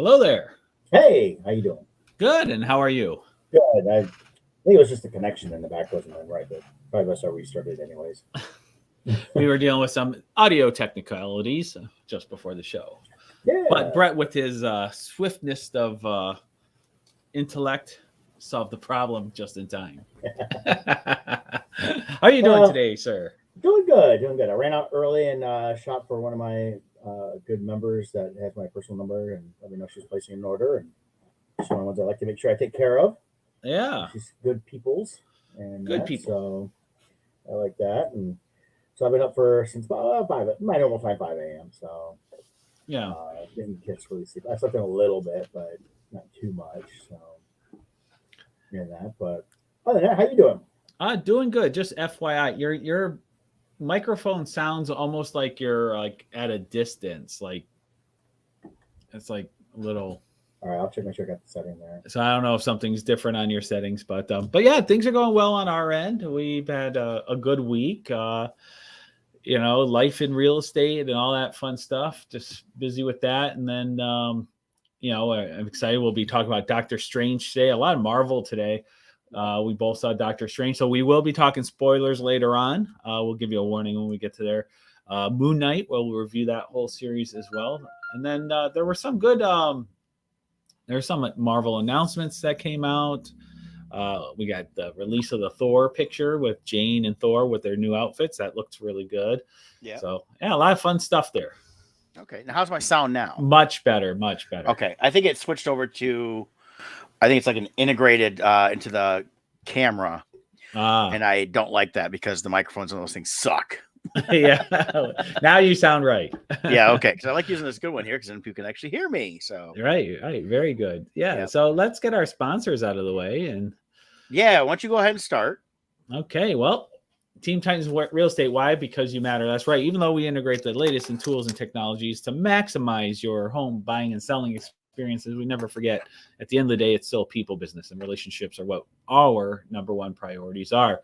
Hello there. Hey, how you doing? Good. And how are you? Good. I think it was just a connection in the back wasn't right, but probably best I restarted anyways. We were dealing with some audio technicalities just before the show. But Yeah. Brett, with his swiftness of intellect, solved the problem just in time. How are you doing Well, today, sir? doing good, doing good. I ran out early and shot for one of my good members that has my personal number and let me know she's placing an order. And she's one of the ones I like to make sure I take care of. Yeah, She's good people's and good that, people. so I like that. And so I've been up for since about 5, my normal time, 5 a.m. So Yeah. didn't get really sleep. I slept in a little bit, but not too much. So yeah, that. But other than that, how you doing? Doing good. Just FYI, your microphone sounds almost like you're like at a distance. Like it's like a little. All right, I'll check. Make sure I got the setting there. So I don't know if something's different on your settings, but yeah, things are going well on our end. We've had a good week. Life in real estate and all that fun stuff. Just busy with that, and then I'm excited. We'll be talking about Doctor Strange today. A lot of Marvel today. We both saw Doctor Strange, so we will be talking spoilers later on. We'll give you a warning when we get to there. Moon Knight, we'll review that whole series as well, and then there were some good. There's some Marvel announcements that came out. We got the release of the Thor picture with Jane and Thor with their new outfits. That looks really good. Yeah. So, yeah, a lot of fun stuff there. Okay. Now, how's my sound now? Much better, much better. Okay. I think it switched over to, I think it's like an integrated into the camera. And I don't like that because the microphones on those things suck. Yeah. Now you sound right. Yeah. Okay. Because I like using this good one here because then people can actually hear me. So Right. Very good. Yeah. Yep. So let's get our sponsors out of the way. And yeah, why don't you go ahead and start? Okay. Well, Team Titans Real Estate. Why? Because you matter. That's right. Even though we integrate the latest in tools and technologies to maximize your home buying and selling experiences, we never forget at the end of the day, it's still people business, and relationships are what our number one priorities are.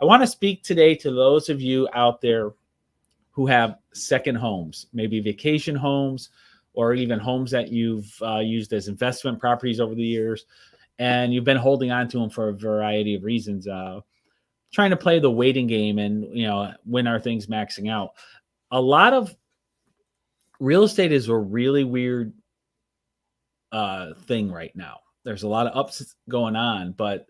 I want to speak today to those of you out there who have second homes, maybe vacation homes, or even homes that you've used as investment properties over the years, and you've been holding on to them for a variety of reasons, trying to play the waiting game and, when are things maxing out. A lot of real estate is a really weird thing right now. There's a lot of ups going on, but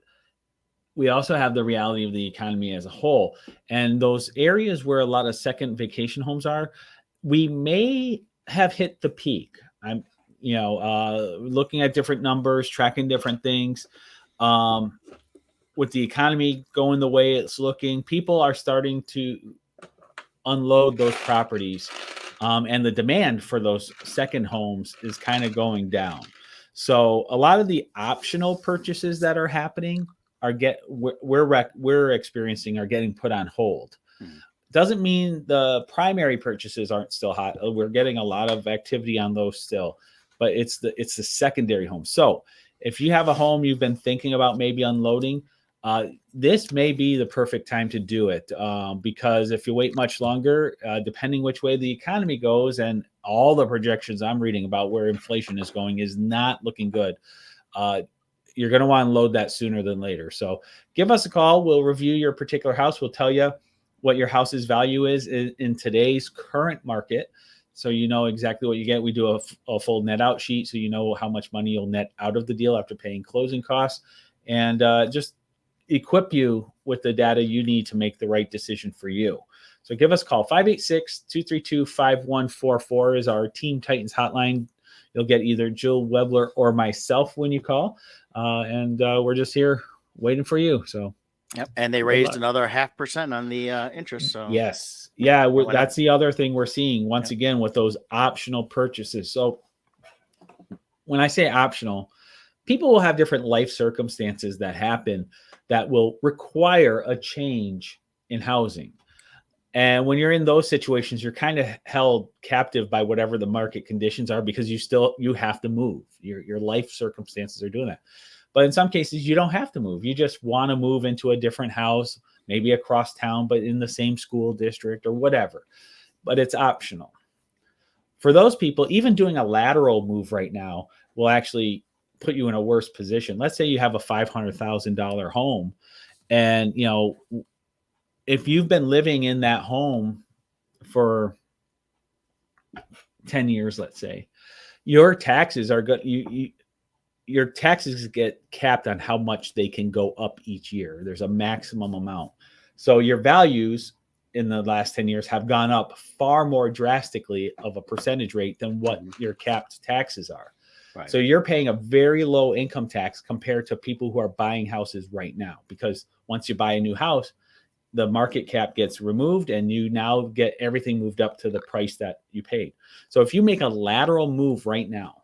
we also have the reality of the economy as a whole. And those areas where a lot of second vacation homes are, we may have hit the peak. I'm, looking at different numbers, tracking different things. With the economy going the way it's looking, people are starting to unload those properties. And the demand for those second homes is kind of going down. So a lot of the optional purchases that are happening we're experiencing are getting put on hold. Doesn't mean the primary purchases aren't still hot. We're getting a lot of activity on those still, but it's the secondary home. So if you have a home you've been thinking about maybe unloading, this may be the perfect time to do it, because if you wait much longer, depending which way the economy goes, and all the projections I'm reading about where inflation is going is not looking good. You're going to want to load that sooner than later. So give us a call. We'll review your particular house. We'll tell you what your house's value is in today's current market, so you know exactly what you get. We do a full net out sheet, so you know how much money you'll net out of the deal after paying closing costs, and just equip you with the data you need to make the right decision for you. So give us a call. 586-232-5144 is our Team Titans hotline. You'll get either Jill Webler or myself when you call. And we're just here waiting for you. So, yep. And they raised another 0.5% on the interest. So yes. Yeah. That's the other thing we're seeing once again with those optional purchases. So when I say optional, people will have different life circumstances that happen that will require a change in housing. And when you're in those situations, you're kind of held captive by whatever the market conditions are, because you have to move. Your life circumstances are doing that. But in some cases, you don't have to move. You just want to move into a different house, maybe across town, but in the same school district or whatever. But it's optional. For those people, even doing a lateral move right now, will actually put you in a worse position. Let's say you have a $500,000 home, and if you've been living in that home for 10 years, let's say, your taxes are good. Your taxes get capped on how much they can go up each year. There's a maximum amount. So your values in the last 10 years have gone up far more drastically of a percentage rate than what your capped taxes are. Right. So you're paying a very low income tax compared to people who are buying houses right now, because once you buy a new house, the market cap gets removed and you now get everything moved up to the price that you paid. So if you make a lateral move right now,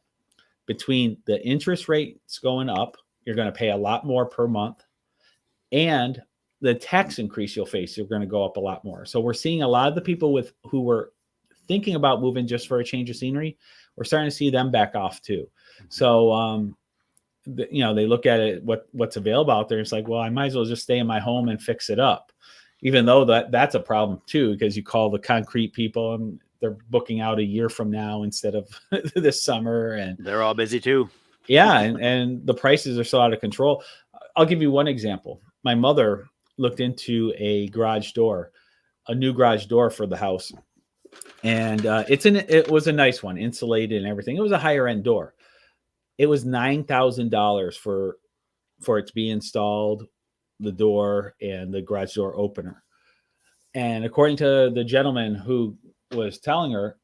between the interest rates going up, you're going to pay a lot more per month, and the tax increase you'll face, you're going to go up a lot more. So we're seeing a lot of the people who were thinking about moving just for a change of scenery, we're starting to see them back off too. So, they look at it, what's available out there. It's like, well, I might as well just stay in my home and fix it up, even though that's a problem too, because you call the concrete people and they're booking out a year from now instead of this summer, and they're all busy too. Yeah, and the prices are so out of control. I'll give you one example. My mother looked into a new garage door for the house, and it was a nice one, insulated and everything. It was a higher end door. It was $9,000 for it to be installed, the door and the garage door opener. And according to the gentleman who was telling her,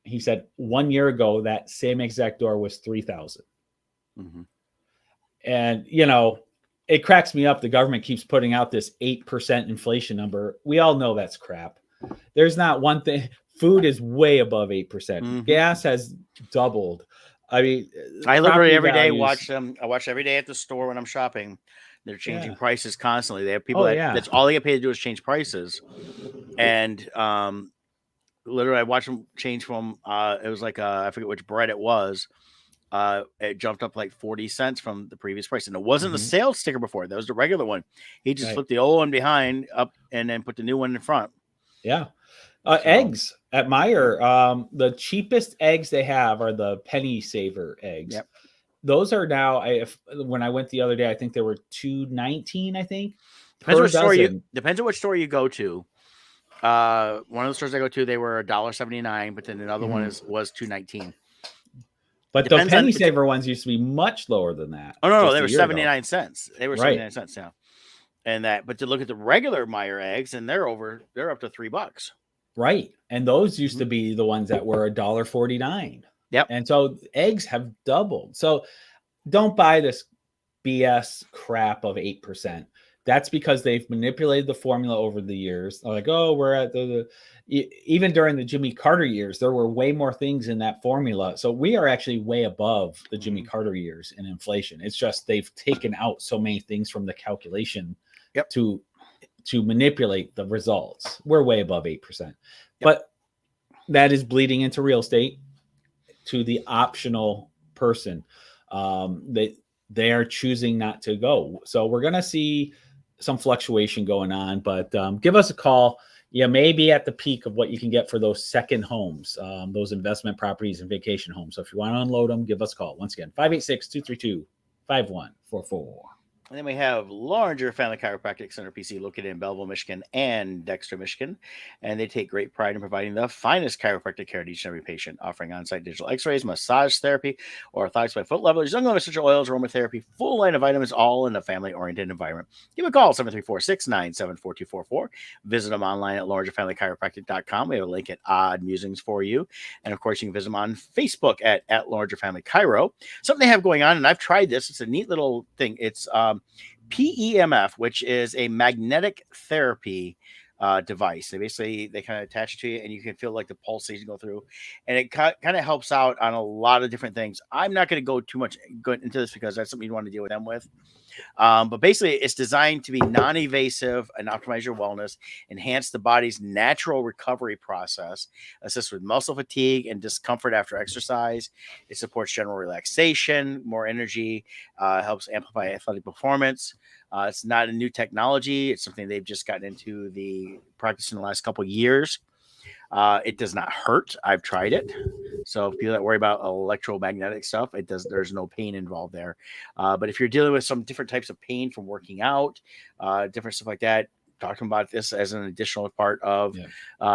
he said 1 year ago that same exact door was $3,000. Mm-hmm. And it cracks me up. The government keeps putting out this 8% inflation number. We all know that's crap. There's not one thing. Food is way above 8%. Mm-hmm. Gas has doubled. I mean, I literally every day watch them. I watch every day at the store when I'm shopping. They're changing prices constantly. They have people that's all they get paid to do is change prices. And literally I watched them change from it was like I forget which bread it was. It jumped up like 40 cents from the previous price, and it wasn't the sales sticker before. That was the regular one. He just flipped the old one behind up and then put the new one in front. Yeah. Eggs at Meijer, the cheapest eggs they have are the penny saver eggs. Yep. Those are now, when I went the other day, I think they were $2.19, I think. Depends on which store you go to. One of the stores I go to, they were $1.79, but then another one was $2.19. But the penny saver ones used to be much lower than that. Oh no, they were 79 cents. They were 79 cents now. But to look at the regular Meijer eggs, and they're up to $3. Right. And those used to be the ones that were $1.49. Yep. And so eggs have doubled. So don't buy this BS crap of 8%. That's because they've manipulated the formula over the years. They're like, oh, we're at even during the Jimmy Carter years, there were way more things in that formula. So we are actually way above the Jimmy Carter years in inflation. It's just they've taken out so many things from the calculation to manipulate the results. We're way above 8%. But that is bleeding into real estate to the optional person. They are choosing not to go. So we're going to see some fluctuation going on, but give us a call. You may be at the peak of what you can get for those second homes, those investment properties and vacation homes. So if you want to unload them, give us a call. Once again, 586-232-5144. And then we have Larger Family Chiropractic Center PC located in Belleville, Michigan and Dexter, Michigan. And they take great pride in providing the finest chiropractic care to each and every patient, offering on-site digital x-rays, massage therapy, orthotics by foot level, young essential oils, aromatherapy, full line of vitamins, all in a family-oriented environment. Give a call, 734-697-4244. Visit them online at largerfamilychiropractic.com. We have a link at Odd Musings for you. And of course, you can visit them on Facebook at Larger Family Chiro. Something they have going on, and I've tried this. It's a neat little thing. It's PEMF, which is a magnetic therapy device. They kind of attach it to you, and you can feel like the pulsation go through, and it kind of helps out on a lot of different things. I'm not going to go too much into this because that's something you want to deal with them with. But basically, it's designed to be non-invasive and optimize your wellness, enhance the body's natural recovery process, assist with muscle fatigue and discomfort after exercise. It supports general relaxation, more energy, helps amplify athletic performance. It's not a new technology. It's something they've just gotten into the practice in the last couple of years. It does not hurt. I've tried it. So people that worry about electromagnetic stuff, there's no pain involved there. But if you're dealing with some different types of pain from working out, different stuff like that, talking about this as an additional part of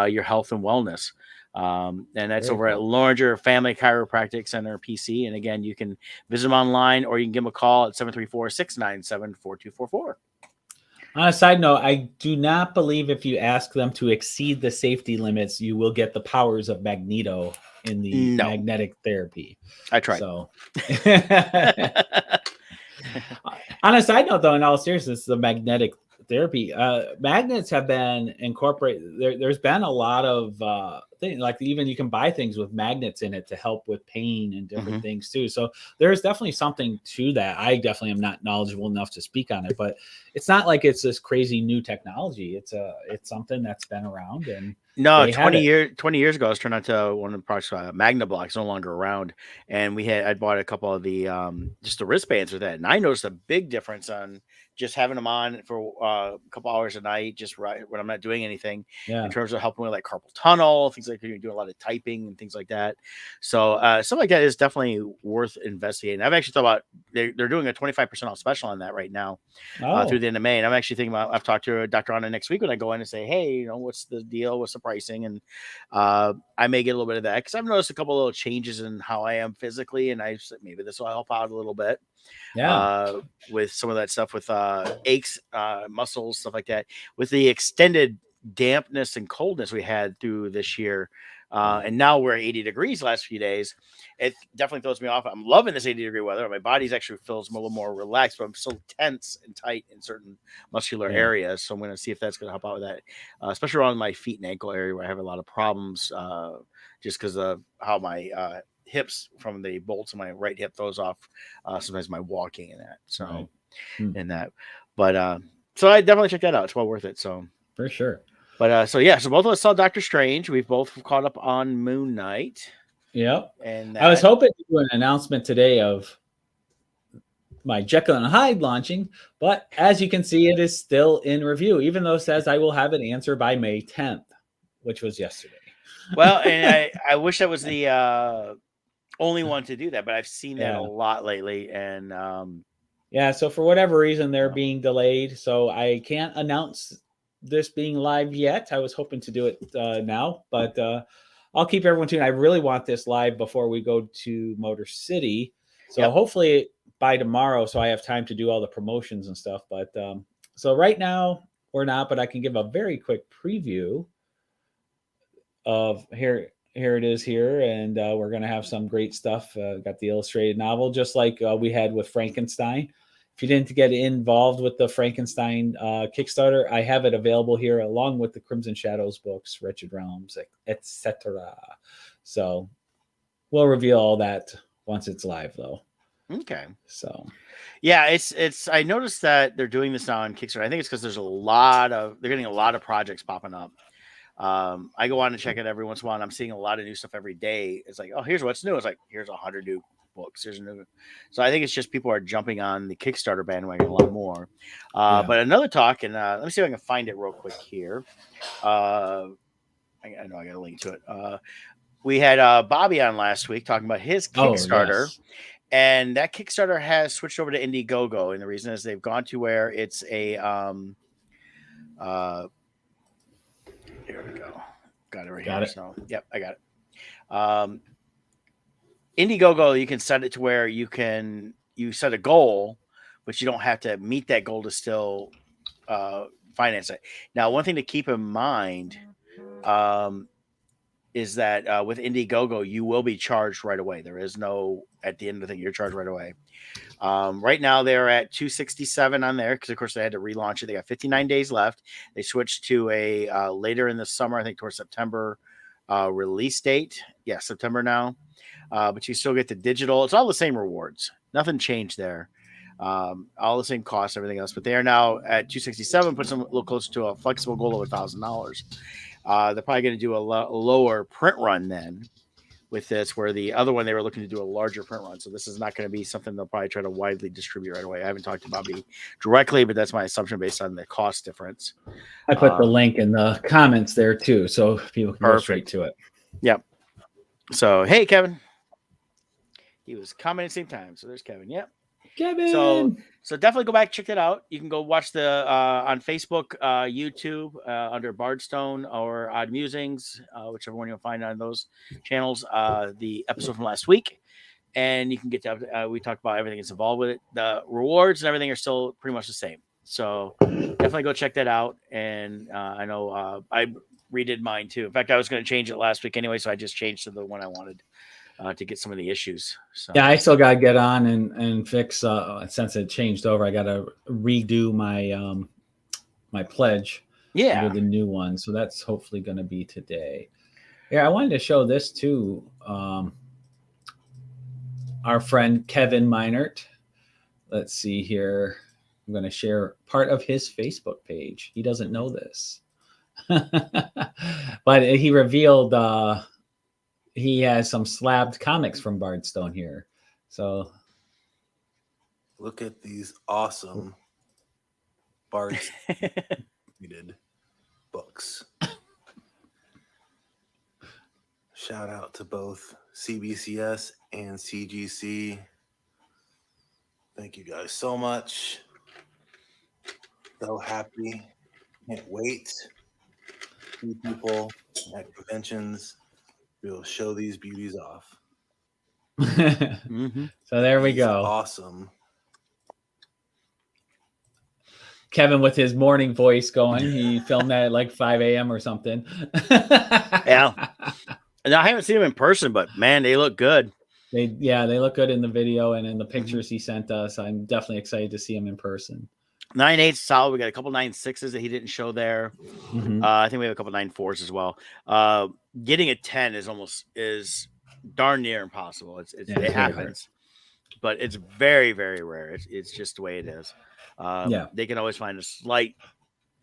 your health and wellness. And that's Very over at Larger Family Chiropractic Center PC. And again, you can visit them online, or you can give them a call at 734-697-4244. On a side note, I do not believe if you ask them to exceed the safety limits, you will get the powers of Magneto in the magnetic therapy. I tried. So, on a side note, though, in all seriousness, the magnetic therapy, magnets have been incorporated. There's been a lot of things, like even you can buy things with magnets in it to help with pain and different things too. So there's definitely something to that. I definitely am not knowledgeable enough to speak on it, but it's not like it's this crazy new technology. It's something that's been around. And no, 20 years ago, I was turned on to one of the products, Magna Block's no longer around, and I bought a couple of the just the wristbands with that, and I noticed a big difference on just having them on for a couple hours a night, just right when I'm not doing anything, in terms of helping with like carpal tunnel, things like you're doing a lot of typing and things like that. So something like that is definitely worth investigating. I've actually thought about they're doing a 25% off special on that right now through the end of May, and I'm actually thinking about I've talked to Dr. Anna next week when I go in and say, hey, what's the deal? What's the pricing? And I may get a little bit of that because I've noticed a couple of little changes in how I am physically, and I said maybe this will help out a little bit. With some of that stuff with aches, muscles, stuff like that, with the extended dampness and coldness we had through this year. And now we're 80 degrees last few days. It definitely throws me off. I'm loving this 80-degree weather. My body's actually feels a little more relaxed, but I'm still tense and tight in certain muscular areas. So I'm going to see if that's going to help out with that, especially around my feet and ankle area where I have a lot of problems just because of how my hips from the bolts in my right hip throws off sometimes my walking and that. So and that. But so I definitely check that out. It's well worth it. So for sure. But so both of us saw Doctor Strange. We've both caught up on Moon Knight. Yep. And I was hoping to do an announcement today of my Jekyll and Hyde launching, but as you can see, it is still in review, even though it says I will have an answer by May 10th, which was yesterday. Well, and I wish that was the only one to do that, but I've seen that a lot lately. And so for whatever reason, they're being delayed. So I can't announce this being live yet. I was hoping to do it now, but I'll keep everyone tuned. I really want this live before we go to Motor City. So hopefully by tomorrow, so I have time to do all the promotions and stuff. But so right now we're not, but I can give a very quick preview of here it is here. And we're going to have some great stuff. Got the illustrated novel, just like we had with Frankenstein. If you didn't get involved with the Frankenstein Kickstarter, I have it available here along with the Crimson Shadows books, Wretched Realms, etc. So we'll reveal all that once it's live, though. Okay. So yeah, it's. I noticed that they're doing this now on Kickstarter. I think it's because they're getting a lot of projects popping up. I go on and check it every once in a while, and I'm seeing a lot of new stuff every day. It's like, oh, here's what's new. It's like, here's 100 new books. Here's a new. So I think it's just people are jumping on the Kickstarter bandwagon a lot more. But another talk, and let me see if I can find it real quick here. I know I got a link to it. We had Bobby on last week talking about his Kickstarter. And that Kickstarter has switched over to Indiegogo. And the reason is they've gone to where it's a here we go. Got it right here. So, yep, I got it. Indiegogo, you can set it to where you set a goal, but you don't have to meet that goal to still finance it. Now, one thing to keep in mind is that with Indiegogo, you will be charged right away. There is no at the end of the thing, you're charged right away. Right now, they're at $267 on there because, of course, they had to relaunch it. They got 59 days left. They switched to a later in the summer, I think towards September release date. Yeah, September now. But you still get the digital. It's all the same rewards. Nothing changed there. All the same costs, everything else. But they are now at $267, puts them a little closer to a flexible goal of $1,000. They're probably going to do a lower print run then with this, where the other one they were looking to do a larger print run. So this is not going to be something they'll probably try to widely distribute right away. I haven't talked to Bobby directly, but that's my assumption based on the cost difference. I put the link in the comments there too, so people can go straight to it. Yep. So hey, Kevin. He was commenting at the same time. So there's Kevin. Yep. Kevin. So definitely go back, check it out. You can go watch the on Facebook, YouTube under Bardstone or Odd Musings, whichever one you'll find on those channels. The episode from last week, and you can get to. We talked about everything that's involved with it. The rewards and everything are still pretty much the same. So definitely go check that out. And I know I redid mine too. In fact, I was going to change it last week anyway, so I just changed to the one I wanted. To get some of the issues. So yeah, I still got to get on and fix. Since it changed over, I got to redo my my pledge. Yeah, under the new one. So that's hopefully going to be today. Yeah, I wanted to show this too. Our friend Kevin Meinert. Let's see here. I'm going to share part of his Facebook page. He doesn't know this, but he revealed. He has some slabbed comics from Bardstone here. So look at these awesome Bardstone books. Shout out to both CBCS and CGC. Thank you guys so much. So happy. Can't wait. See people at conventions. We'll show these beauties off. So there we go. Awesome. Kevin with his morning voice going. He filmed that at like 5 a.m. or something. Yeah. And I haven't seen them in person, but man, they look good. They look good in the video and in the pictures he sent us. I'm definitely excited to see him in person. 9.8 solid. We got a couple 9.6s that he didn't show there. I think we have a couple 9.4s as well. Getting a 10 is darn near impossible. It happens, but it's very, very rare. It's just the way it is. They can always find a slight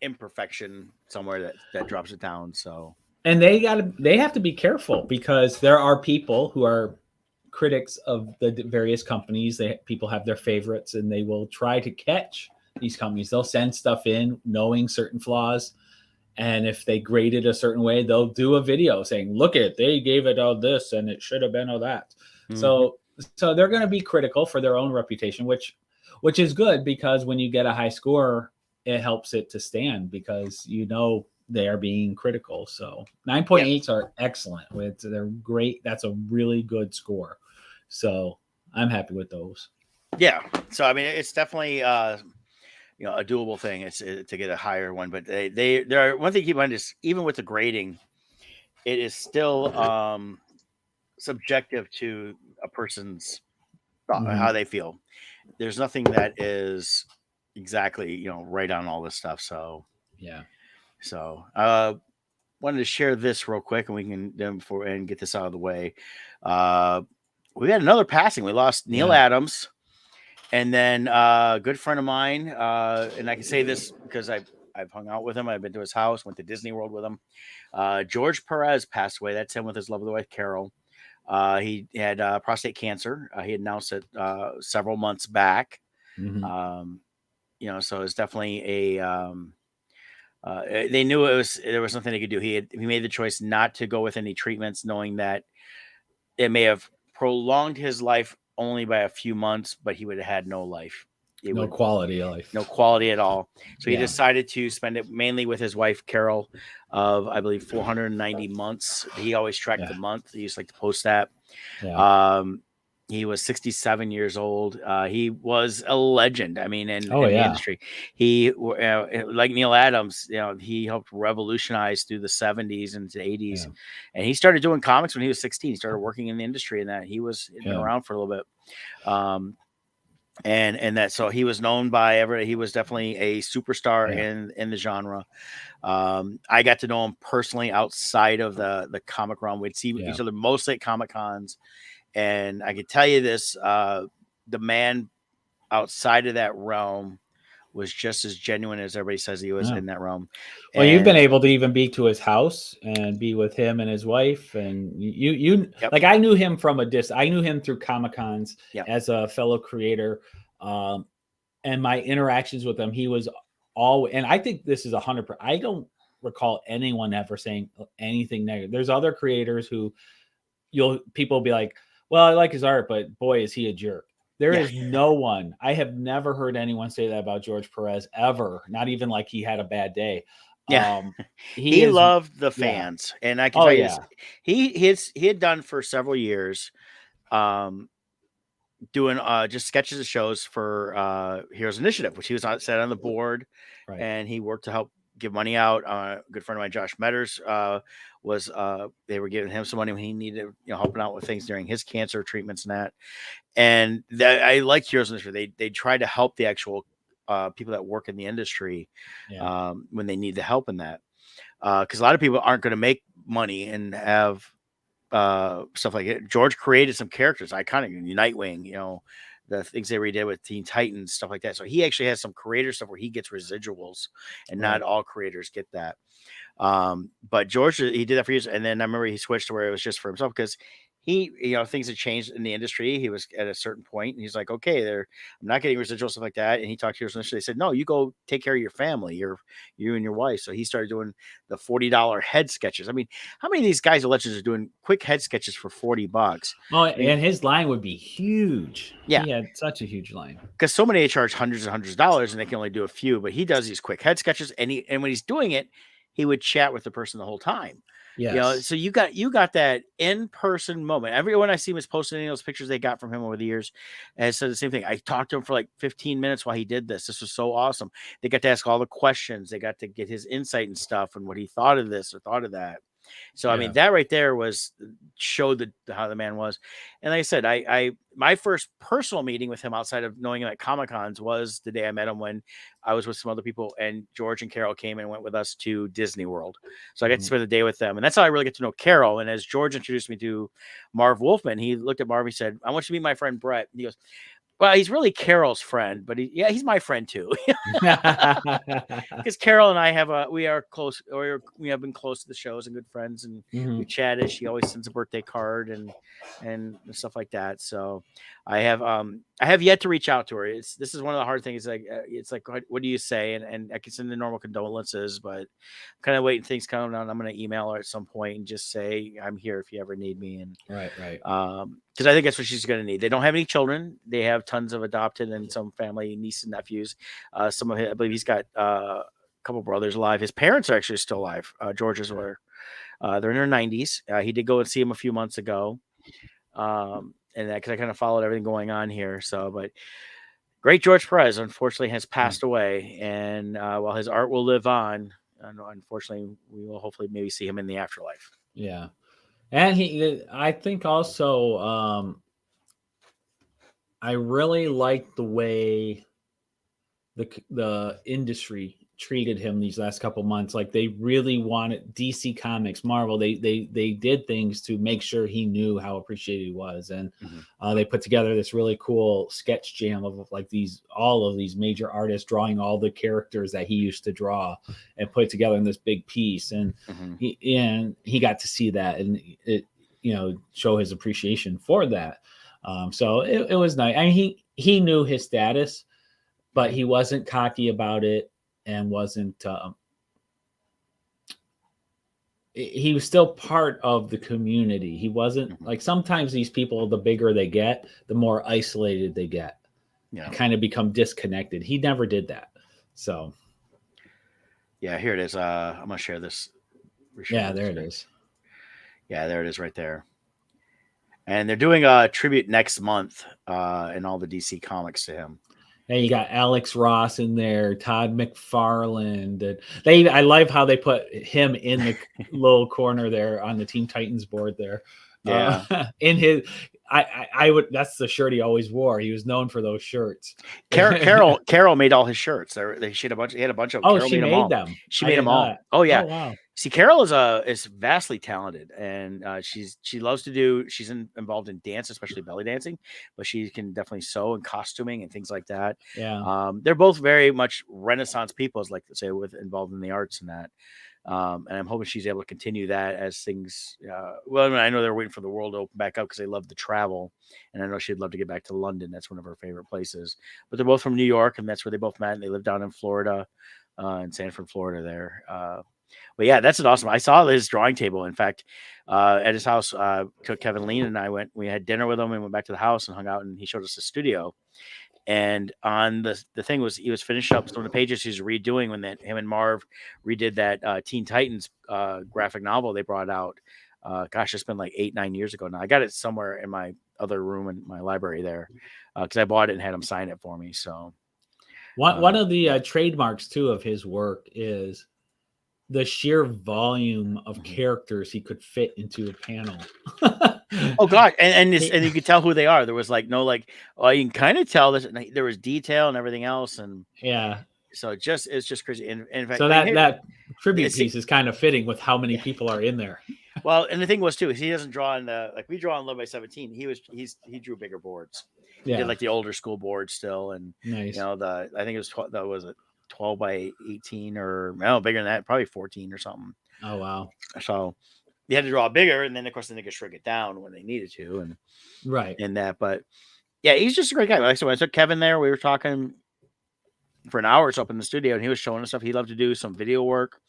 imperfection somewhere that drops it down. So, and they have to be careful because there are people who are critics of the various companies. People have their favorites, and they will try to catch these companies. They'll send stuff in knowing certain flaws, and if they grade it a certain way, they'll do a video saying, "Look at they gave it all this, and it should have been all that." So they're going to be critical for their own reputation, which is good because when you get a high score, it helps it to stand because they are being critical. So 9.8s are excellent. They're great. That's a really good score. So I'm happy with those. Yeah. So I mean, it's definitely a doable thing. It's to get a higher one, but there are one thing to keep in mind is even with the grading, it is still subjective to a person's thought, how they feel. There's nothing that is exactly right on all this stuff. So yeah. So wanted to share this real quick, and we can and get this out of the way. We had another passing. We lost Neil Adams. And then a good friend of mine, and I can say this because I've hung out with him. I've been to his house, went to Disney World with him. George Perez passed away. That's him with his lovely wife, Carol. He had prostate cancer. He announced it several months back. So it's definitely they knew there was nothing they could do. He made the choice not to go with any treatments, knowing that it may have prolonged his life only by a few months, but he would have had no life. Quality of life. No quality at all. So he decided to spend it mainly with his wife, Carol, of, I believe, 490 months. He always tracked the month. He used to like to post that. Yeah. He was 67 years old. He was a legend. I mean, in the industry, he like Neil Adams. He helped revolutionize through the 70s and the 80s, and he started doing comics when he was 16. He started working in the industry, and that he was been around for a little bit. And that so he was known by everybody. He was definitely a superstar in the genre. I got to know him personally outside of the comic realm. We'd see each other mostly at Comic Cons. And I can tell you this, the man outside of that realm was just as genuine as everybody says he was in that realm. Well, you've been able to even be to his house and be with him and his wife. And you like, I knew him from a distance. I knew him through Comic Cons as a fellow creator. And my interactions with him, he was and I think this is 100%. I don't recall anyone ever saying anything negative. There's other creators who people will be like, well, I like his art, but boy, is he a jerk. There Yeah. is no one. I have never heard anyone say that about George Perez ever. Not even like he had a bad day. Yeah. He is. loved the Yeah. fans, and I can Oh tell you yeah. this, he had done for several years, doing just sketches of shows for Heroes Initiative, which he was sat on the board, Right. and he worked to help give money out. A good friend of mine, Josh Metters, was they were giving him some money when he needed, helping out with things during his cancer treatments and that. And that, I like Heroes Initiative. They try to help the actual people that work in the industry when they need the help in that, because a lot of people aren't going to make money and have stuff like it. George created some characters, iconic, Nightwing, the things they redid with Teen Titans, stuff like that. So he actually has some creator stuff where he gets residuals, and not all creators get that. But George, he did that for years, and then I remember he switched to where it was just for himself, because he, things had changed in the industry. He was at a certain point, and he's like, okay, I'm not getting residual stuff like that. And he talked to us initially. They said, no, you go take care of your family, you and your wife. So he started doing the $40 head sketches. I mean, how many of these guys or legends are doing quick head sketches for $40? Oh, I mean, and his line would be huge. Yeah. He had such a huge line. Because so many charge hundreds and hundreds of dollars, and they can only do a few. But he does these quick head sketches, and when he's doing it, he would chat with the person the whole time. Yes. So you got that in-person moment. Everyone I see was posting any of those pictures they got from him over the years, and said the same thing. I talked to him for like 15 minutes while he did this. This was so awesome. They got to ask all the questions. They got to get his insight and stuff, and what he thought of this or thought of that. So I mean, that right there showed how the man was. And like I said, I my first personal meeting with him outside of knowing him at Comic-Cons was the day I met him, when I was with some other people, and George and Carol came and went with us to Disney World. So I got to spend the day with them, and that's how I really get to know Carol. And as George introduced me to Marv Wolfman, he looked at Marv. He said, "I want you to meet my friend Brett." And he goes, well, he's really Carol's friend, but he's my friend too. Because Carol and I we are close, or we have been close to the shows and good friends, and we chatted. She always sends a birthday card and stuff like that. So I have yet to reach out to her. This is one of the hard things. It's like, what do you say? And I can send the normal condolences, but I'm kind of waiting things come down. I'm going to email her at some point and just say, I'm here if you ever need me. And right. Because I think that's what she's going to need. They don't have any children. They have tons of adopted and some family, nieces and nephews. Some of his, I believe he's got a couple brothers alive. His parents are actually still alive. George's were. They're in their 90s. He did go and see him a few months ago. And that, because I kind of followed everything going on here. So, but great George Perez, unfortunately, has passed away. And while his art will live on, unfortunately, we will hopefully maybe see him in the afterlife. Yeah. And I think also, I really liked the way the industry treated him these last couple months. Like, they really wanted DC Comics, Marvel. They did things to make sure he knew how appreciated he was, and they put together this really cool sketch jam of like all of these major artists drawing all the characters that he used to draw, and put it together in this big piece. And he got to see that, and it show his appreciation for that. So it was nice. I mean, he knew his status, but he wasn't cocky about it, and wasn't. He was still part of the community. He wasn't like, sometimes these people, the bigger they get, the more isolated they get. Yeah, kind of become disconnected. He never did that. So, yeah, here it is. I'm gonna share this. Yeah, there it is. Yeah, there it is, right there. And they're doing a tribute next month in all the DC comics to him. And you got Alex Ross in there, Todd McFarlane. And I love how they put him in the little corner there on the Teen Titans board there. Yeah. In his, I would. That's the shirt he always wore. He was known for those shirts. Carol made all his shirts. She had a bunch. He had a bunch of them. Oh, she made them. She made them all. Oh yeah. Oh, wow. See, Carol is vastly talented, and she loves to do. She's involved in dance, especially belly dancing, but she can definitely sew and costuming and things like that. Yeah. They're both very much Renaissance people, as like to say, involved in the arts and that. And I'm hoping she's able to continue that as things. Well, I mean, I know they're waiting for the world to open back up because they love to travel, and I know she'd love to get back to London. That's one of her favorite places. But they're both from New York, and that's where they both met. And they live down in Florida, in Sanford, Florida. There. But yeah, that's an awesome. I saw his drawing table. In fact, at his house, took Kevin Lean and I went. We had dinner with him and went back to the house and hung out. And he showed us the studio. And on the thing was he was finishing up some of the pages he's redoing when him and Marv redid that Teen Titans graphic novel they brought out. Gosh, it's been like 8-9 years ago now. I got it somewhere in my other room in my library there because I bought it and had him sign it for me. So one of the trademarks too of his work is the sheer volume of characters he could fit into a panel. Oh God, and you could tell who they are. There was like no like, well, you can kind of tell this. There was detail and everything else, and yeah. So it's just crazy. And in fact, so that tribute piece is kind of fitting with how many people are in there. Well, and the thing was too, is he doesn't draw in like we draw in 11 by 17. He drew bigger boards. Yeah, he did like the older school boards still, and nice. You know I think it was 12 by 18 or no bigger than that, probably 14 or something. Oh wow! So you had to draw bigger, and then of course they could shrink it down when they needed to, and right in that. But yeah, he's just a great guy. Like so, when I took Kevin there, we were talking for an hour or so up in the studio, and he was showing us stuff. He loved to do some video work.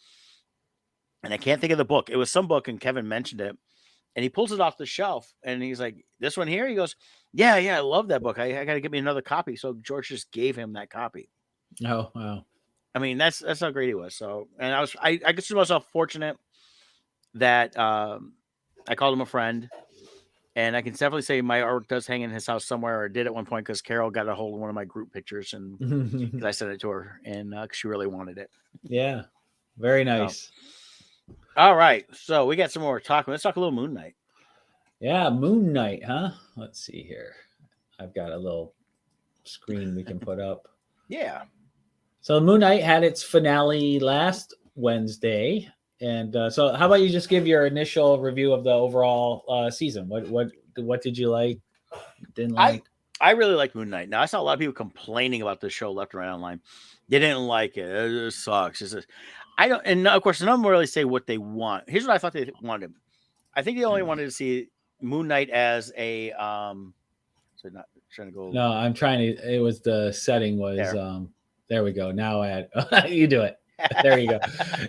And I can't think of the book. It was some book, and Kevin mentioned it. And he pulls it off the shelf, and he's like, "This one here?" He goes, "Yeah, I love that book. I got to get me another copy." So George just gave him that copy. Oh, wow. I mean, that's how great he was. So, and I consider myself fortunate that I called him a friend, and I can definitely say my artwork does hang in his house somewhere, or did at one point because Carol got a hold of one of my group pictures, and I sent it to her, and she really wanted it. Yeah, very nice. So, all right, so we got some more talk. Let's talk a little Moon Knight. Yeah, Moon Knight, huh? Let's see here. I've got a little screen we can put up. Yeah. So Moon Knight had its finale last Wednesday, and so how about you just give your initial review of the overall season? What did you like? Didn't like? I really like Moon Knight. Now I saw a lot of people complaining about this show left and right online. They didn't like it. It sucks. I don't, and of course, none of them really say what they want. Here's what I thought they wanted. I think they only wanted to see Moon Knight as a so not trying to go. No, I'm trying to. It was the setting was there we go. Now you do it. There you go.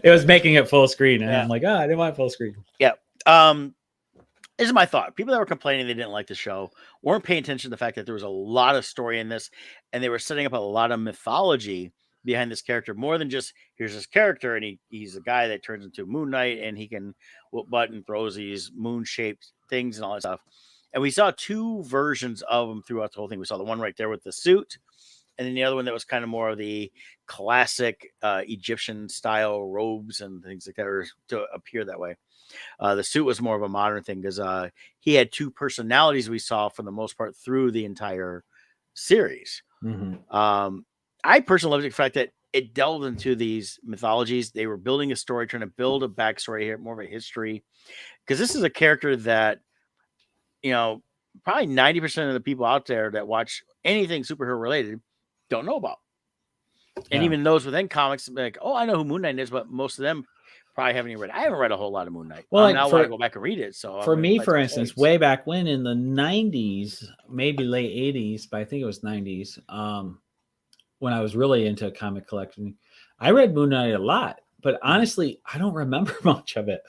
It was making it full screen, and I'm like, I didn't want full screen. Yeah. This is my thought. People that were complaining they didn't like the show weren't paying attention to the fact that there was a lot of story in this, and they were setting up a lot of mythology behind this character, more than just here's this character and he's a guy that turns into Moon Knight and he can whoop butt and throws these moon-shaped things and all that stuff. And we saw two versions of him throughout the whole thing. We saw the one right there with the suit, and then the other one that was kind of more of the classic Egyptian style robes and things like that, or to appear that way. The suit was more of a modern thing because he had two personalities we saw for the most part through the entire series. Mm-hmm. I personally loved the fact that it delved into these mythologies. They were building a story, trying to build a backstory here, more of a history. Because this is a character that, probably 90% of the people out there that watch anything superhero related don't know about. And even those within comics, like, oh, I know who Moon Knight is, but most of them probably haven't even read it. I haven't read a whole lot of Moon Knight. Well, now I want to go back and read it. So for me, for instance, way back when in the 90s, maybe late 80s, but I think it was 90s, when I was really into comic collecting, I read Moon Knight a lot, but honestly, I don't remember much of it.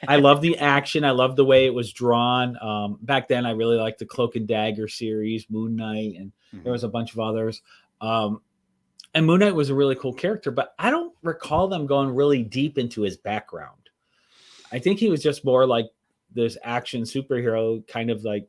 I love the action. I love the way it was drawn. Back then, I really liked the Cloak and Dagger series, Moon Knight, and there was a bunch of others. And Moon Knight was a really cool character, but I don't recall them going really deep into his background. I think he was just more like this action superhero, kind of like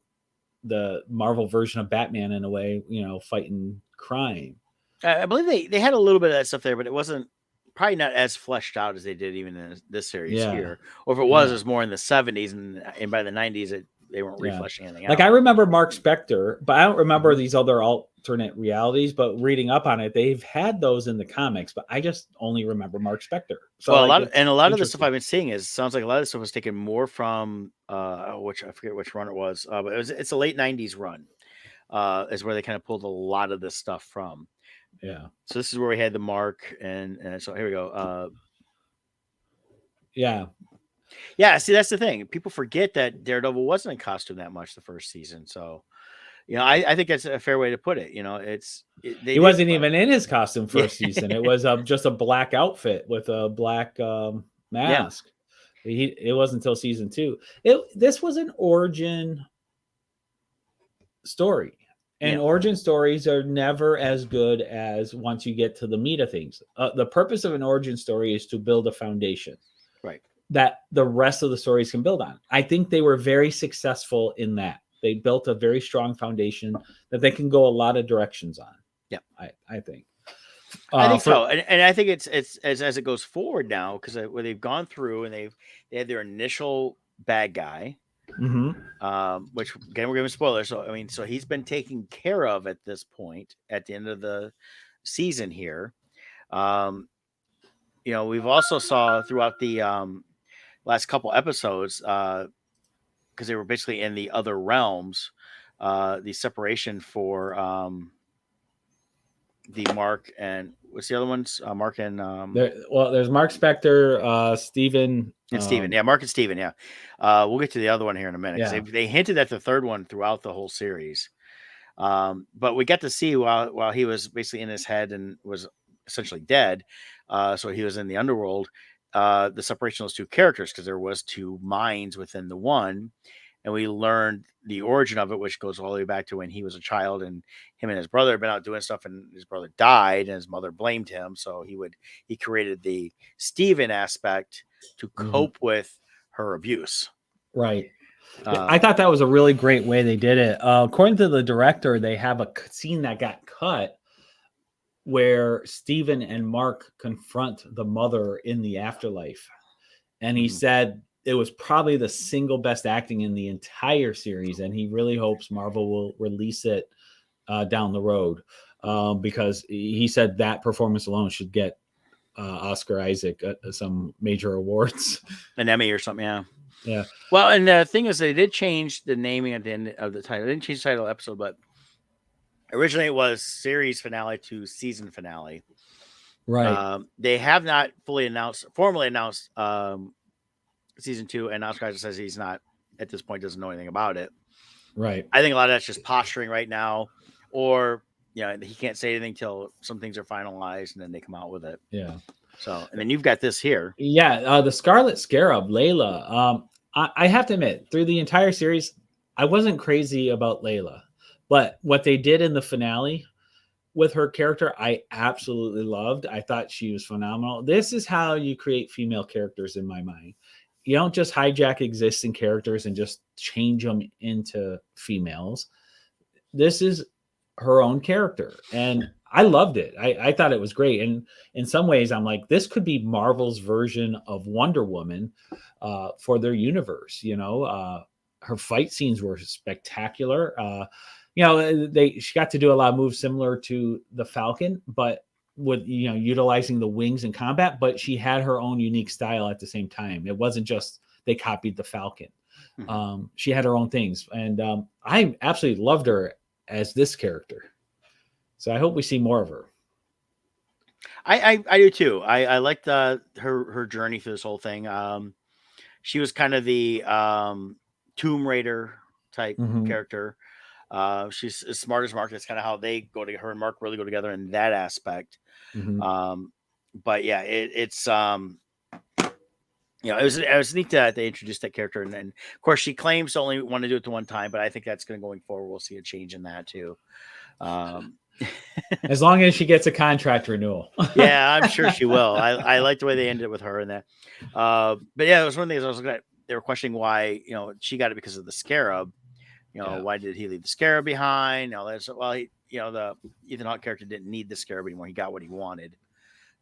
the Marvel version of Batman in a way, fighting crime. I believe they had a little bit of that stuff there, but it wasn't probably not as fleshed out as they did even in this series here. Or if it was, it was more in the 70s, and by the 90s, they weren't refleshing anything out. Like I remember Mark Spector, but I don't remember these other alternate realities. But reading up on it, they've had those in the comics, but I just only remember Mark Spector. So well, a lot of the stuff I've been seeing sounds like a lot of the stuff was taken more from which I forget which run it was, but it's a late 90s run, is where they kind of pulled a lot of this stuff from. Yeah. So this is where we had the Mark, and so here we go. Yeah. Yeah. See, that's the thing. People forget that Daredevil wasn't in costume that much the first season. So, I think that's a fair way to put it. He wasn't even in his costume first season. It was just a black outfit with a black mask. It wasn't until season 2. This was an origin story. And origin stories are never as good as once you get to the meat of things. The purpose of an origin story is to build a foundation. Right. That the rest of the stories can build on. I think they were very successful in that. They built a very strong foundation that they can go a lot of directions on. Yeah. I think. I think so. And I think it's as it goes forward now, because where they've gone through and they had their initial bad guy. Which again we're giving spoilers. So I mean, so he's been taken care of at this point at the end of the season here. We've also saw throughout the last couple episodes, because they were basically in the other realms, the separation for the Mark and what's the other ones? Mark and there's Mark Spector, Steven. And Steven, Mark and Steven, we'll get to the other one here in a minute. Yeah. They hinted at the third one throughout the whole series, but we got to see while he was basically in his head and was essentially dead. So he was in the underworld. The separation of those two characters, because there was two minds within the one, and we learned the origin of it, which goes all the way back to when he was a child, and him and his brother had been out doing stuff, and his brother died, and his mother blamed him. So he created the Steven aspect to cope with her abuse. Right. I thought that was a really great way they did it. According to the director, they have a scene that got cut where Steven and Mark confront the mother in the afterlife. And he said it was probably the single best acting in the entire series. And he really hopes Marvel will release it down the road, because he said that performance alone should get Oscar Isaac some major awards. An Emmy or something, yeah. Yeah. Well, and the thing is, they did change the naming at the end of the title. They didn't change the title of the episode, but originally it was series finale to season finale. Right. They have not formally announced season 2, and Oscar Isaac says he's not, at this point, doesn't know anything about it. Right. I think a lot of that's just posturing right now, or he can't say anything till some things are finalized and then they come out with it. Yeah. So, and then you've got this here. Yeah, the Scarlet Scarab, Layla. I have to admit, through the entire series, I wasn't crazy about Layla, but what they did in the finale with her character, I absolutely loved. I thought she was phenomenal. This is how you create female characters in my mind. You don't just hijack existing characters and just change them into females. This is her own character, and I loved it. I thought it was great. And in some ways, I'm like, this could be Marvel's version of Wonder Woman for their universe. Her fight scenes were spectacular. She got to do a lot of moves similar to the Falcon, but with utilizing the wings in combat. But she had her own unique style at the same time. It wasn't just they copied the Falcon. Mm-hmm. She had her own things, and I absolutely loved her as this character. So I hope we see more of her. I do too. I liked her journey through this whole thing. She was kind of the Tomb Raider type character. She's as smart as Mark. That's kind of how they go together. Her and Mark really go together in that aspect. But yeah, it was neat that they introduced that character, and then of course she claims to only want to do it the one time, but I think that's going forward. We'll see a change in that too. As long as she gets a contract renewal. Yeah, I'm sure she will. I like the way they ended it with her and that. But yeah, it was one of the things I was looking at. They were questioning why she got it because of the Scarab. Why did he leave the Scarab behind? Well, the Ethan Hawke character didn't need the Scarab anymore. He got what he wanted.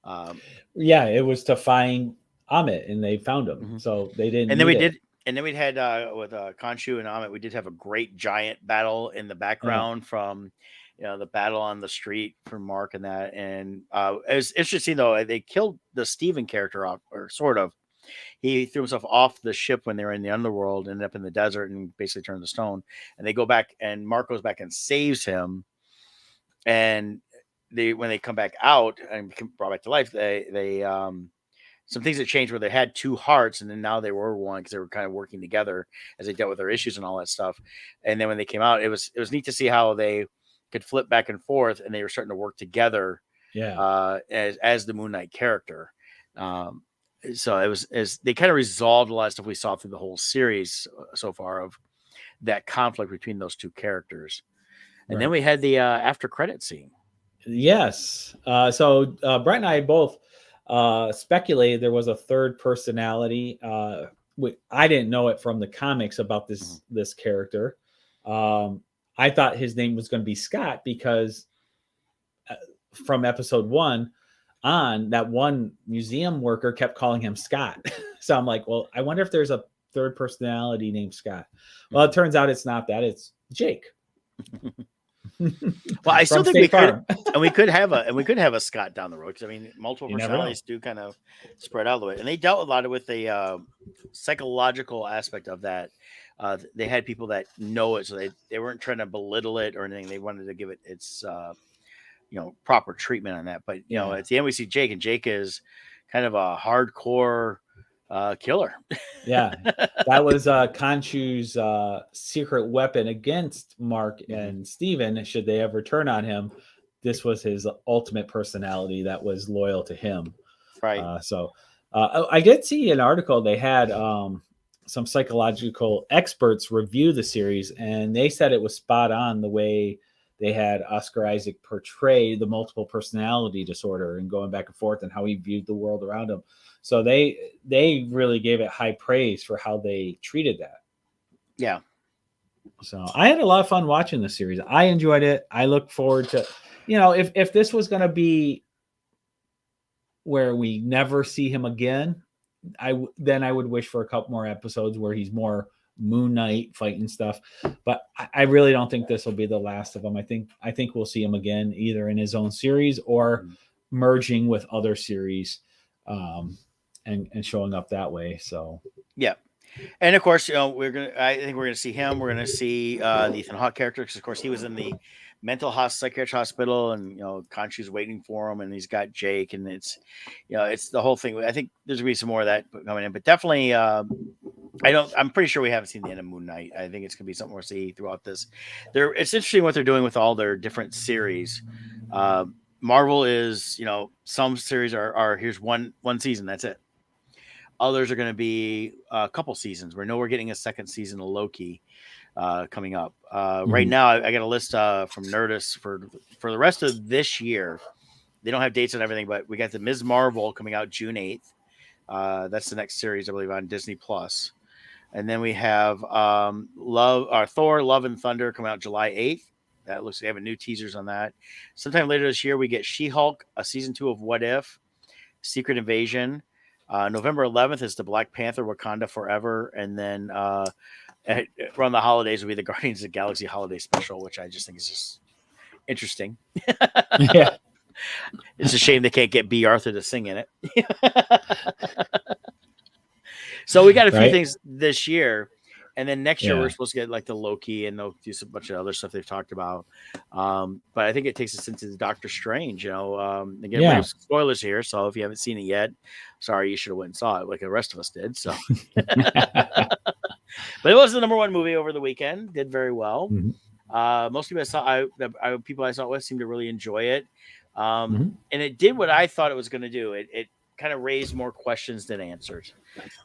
It was to find Amit, and they found him. So they didn't. And then we had with Khonshu and Amit, we did have a great giant battle in the background from the battle on the street from Mark and that. And it was interesting though. They killed the Steven character off, or sort of. He threw himself off the ship when they were in the underworld, ended up in the desert, and basically turned to stone. And they go back, and Mark goes back and saves him. And when they come back out and brought back to life, they some things that changed where they had two hearts, and then now they were one because they were kind of working together as they dealt with their issues and all that stuff. And then when they came out, it was neat to see how they could flip back and forth, and they were starting to work together. As the Moon Knight character. so it was as they kind of resolved a lot of stuff we saw through the whole series so far of that conflict between those two characters. And then Right. we had the after credit scene. Yes. So Brett and I both speculated there was a third personality. I didn't know it from the comics about this character. I thought his name was going to be Scott because from episode 1 on, that one museum worker kept calling him Scott. So I'm like, well, I wonder if there's a third personality named Scott. Well, it turns out it's not that. It's Jake. Well, I still From think we State could, Farm. and we could have a Scott down the road, because I mean, multiple You never personalities do kind of spread out of the way, and they dealt a lot with the psychological aspect of that. They had people that know it, so they weren't trying to belittle it or anything. They wanted to give it its proper treatment on that. But you know, Yeah. at the end we see Jake, and Jake is kind of a hardcore killer. Yeah, that was Khonshu's secret weapon against Mark and Steven. Should they ever turn on him, this was his ultimate personality that was loyal to him. Right. So I did see an article. They had some psychological experts review the series, and they said it was spot on the way they had Oscar Isaac portray the multiple personality disorder and going back and forth and how he viewed the world around him. So they really gave it high praise for how they treated that. Yeah. So I had a lot of fun watching the series. I enjoyed it. I look forward to, if this was going to be where we never see him again, then I would wish for a couple more episodes where he's more Moon Knight fighting stuff. But I really don't think this will be the last of him. I think we'll see him again either in his own series or merging with other series. And showing up that way. So yeah, and of course, I think we're gonna see him. We're gonna see the Ethan Hawke character, because of course he was in the psychiatric hospital, and Khonshu's waiting for him, and he's got Jake, and it's the whole thing. I think there's gonna be some more of that coming in, but definitely I'm pretty sure we haven't seen the end of Moon Knight. I think it's gonna be something we'll see throughout this. It's interesting what they're doing with all their different series. Marvel is, some series are here's one season, that's it. Others are going to be a couple seasons. We know we're getting a second season of Loki coming up. Right now, I got a list from Nerdist for the rest of this year. They don't have dates and everything, but we got the Ms. Marvel coming out June 8th. That's the next series, I believe, on Disney Plus. And then we have Thor: Love and Thunder coming out July 8th. That looks like they have new teasers on that. Sometime later this year, we get She-Hulk, a season 2 of What If, Secret Invasion. November 11th is the Black Panther Wakanda Forever. And then around the holidays will be the Guardians of the Galaxy holiday special, which I just think is just interesting. Yeah. It's a shame they can't get B. Arthur to sing in it. So we got a few things this year. And then next year we're supposed to get like the Loki, and they'll do a bunch of other stuff they've talked about. But I think it takes us into the Doctor Strange. Again, spoilers here, so if you haven't seen it yet, sorry, you should have went and saw it like the rest of us did. So, but it was the number one movie over the weekend. Did very well. Most people I saw it with seemed to really enjoy it, and it did what I thought it was going to do. It kind of raised more questions than answers.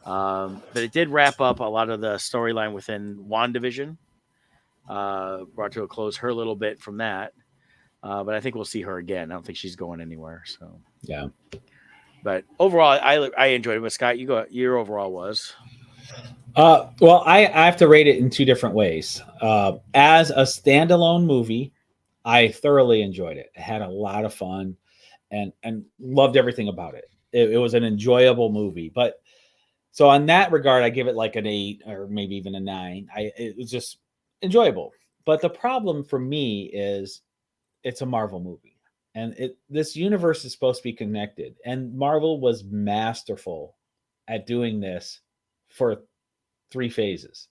But it did wrap up a lot of the storyline within WandaVision. Brought to a close her little bit from that. But I think we'll see her again. I don't think she's going anywhere. So yeah. But overall, I enjoyed it. But Scott, your overall was? Well, I have to rate it in two different ways. As a standalone movie, I thoroughly enjoyed it. I had a lot of fun and loved everything about it. It was an enjoyable movie. But so on that regard, I give it like an 8 or maybe even a 9. It was just enjoyable. But the problem for me is it's a Marvel movie. And this universe is supposed to be connected. And Marvel was masterful at doing this for 3 phases.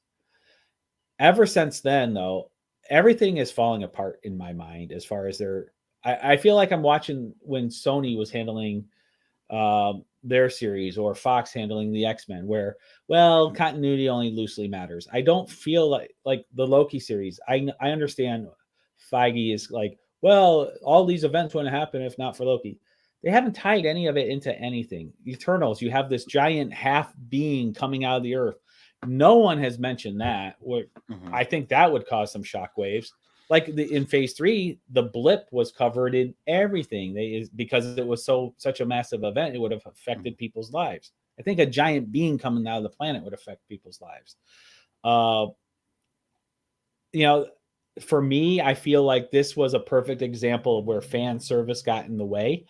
Ever since then, though, everything is falling apart in my mind as far as I feel like I'm watching when Sony was handling their series, or Fox handling the X-Men, where, well, continuity only loosely matters. I don't feel like the Loki series. I understand Feige is like, well, all these events wouldn't happen if not for Loki. They haven't tied any of it into anything. Eternals, you have this giant half being coming out of the earth. No one has mentioned that. I think that would cause some shockwaves. Like in phase 3, the blip was covered in everything. Because it was such a massive event, it would have affected people's lives. I think a giant being coming out of the planet would affect people's lives. For me, I feel like this was a perfect example of where fan service got in the way.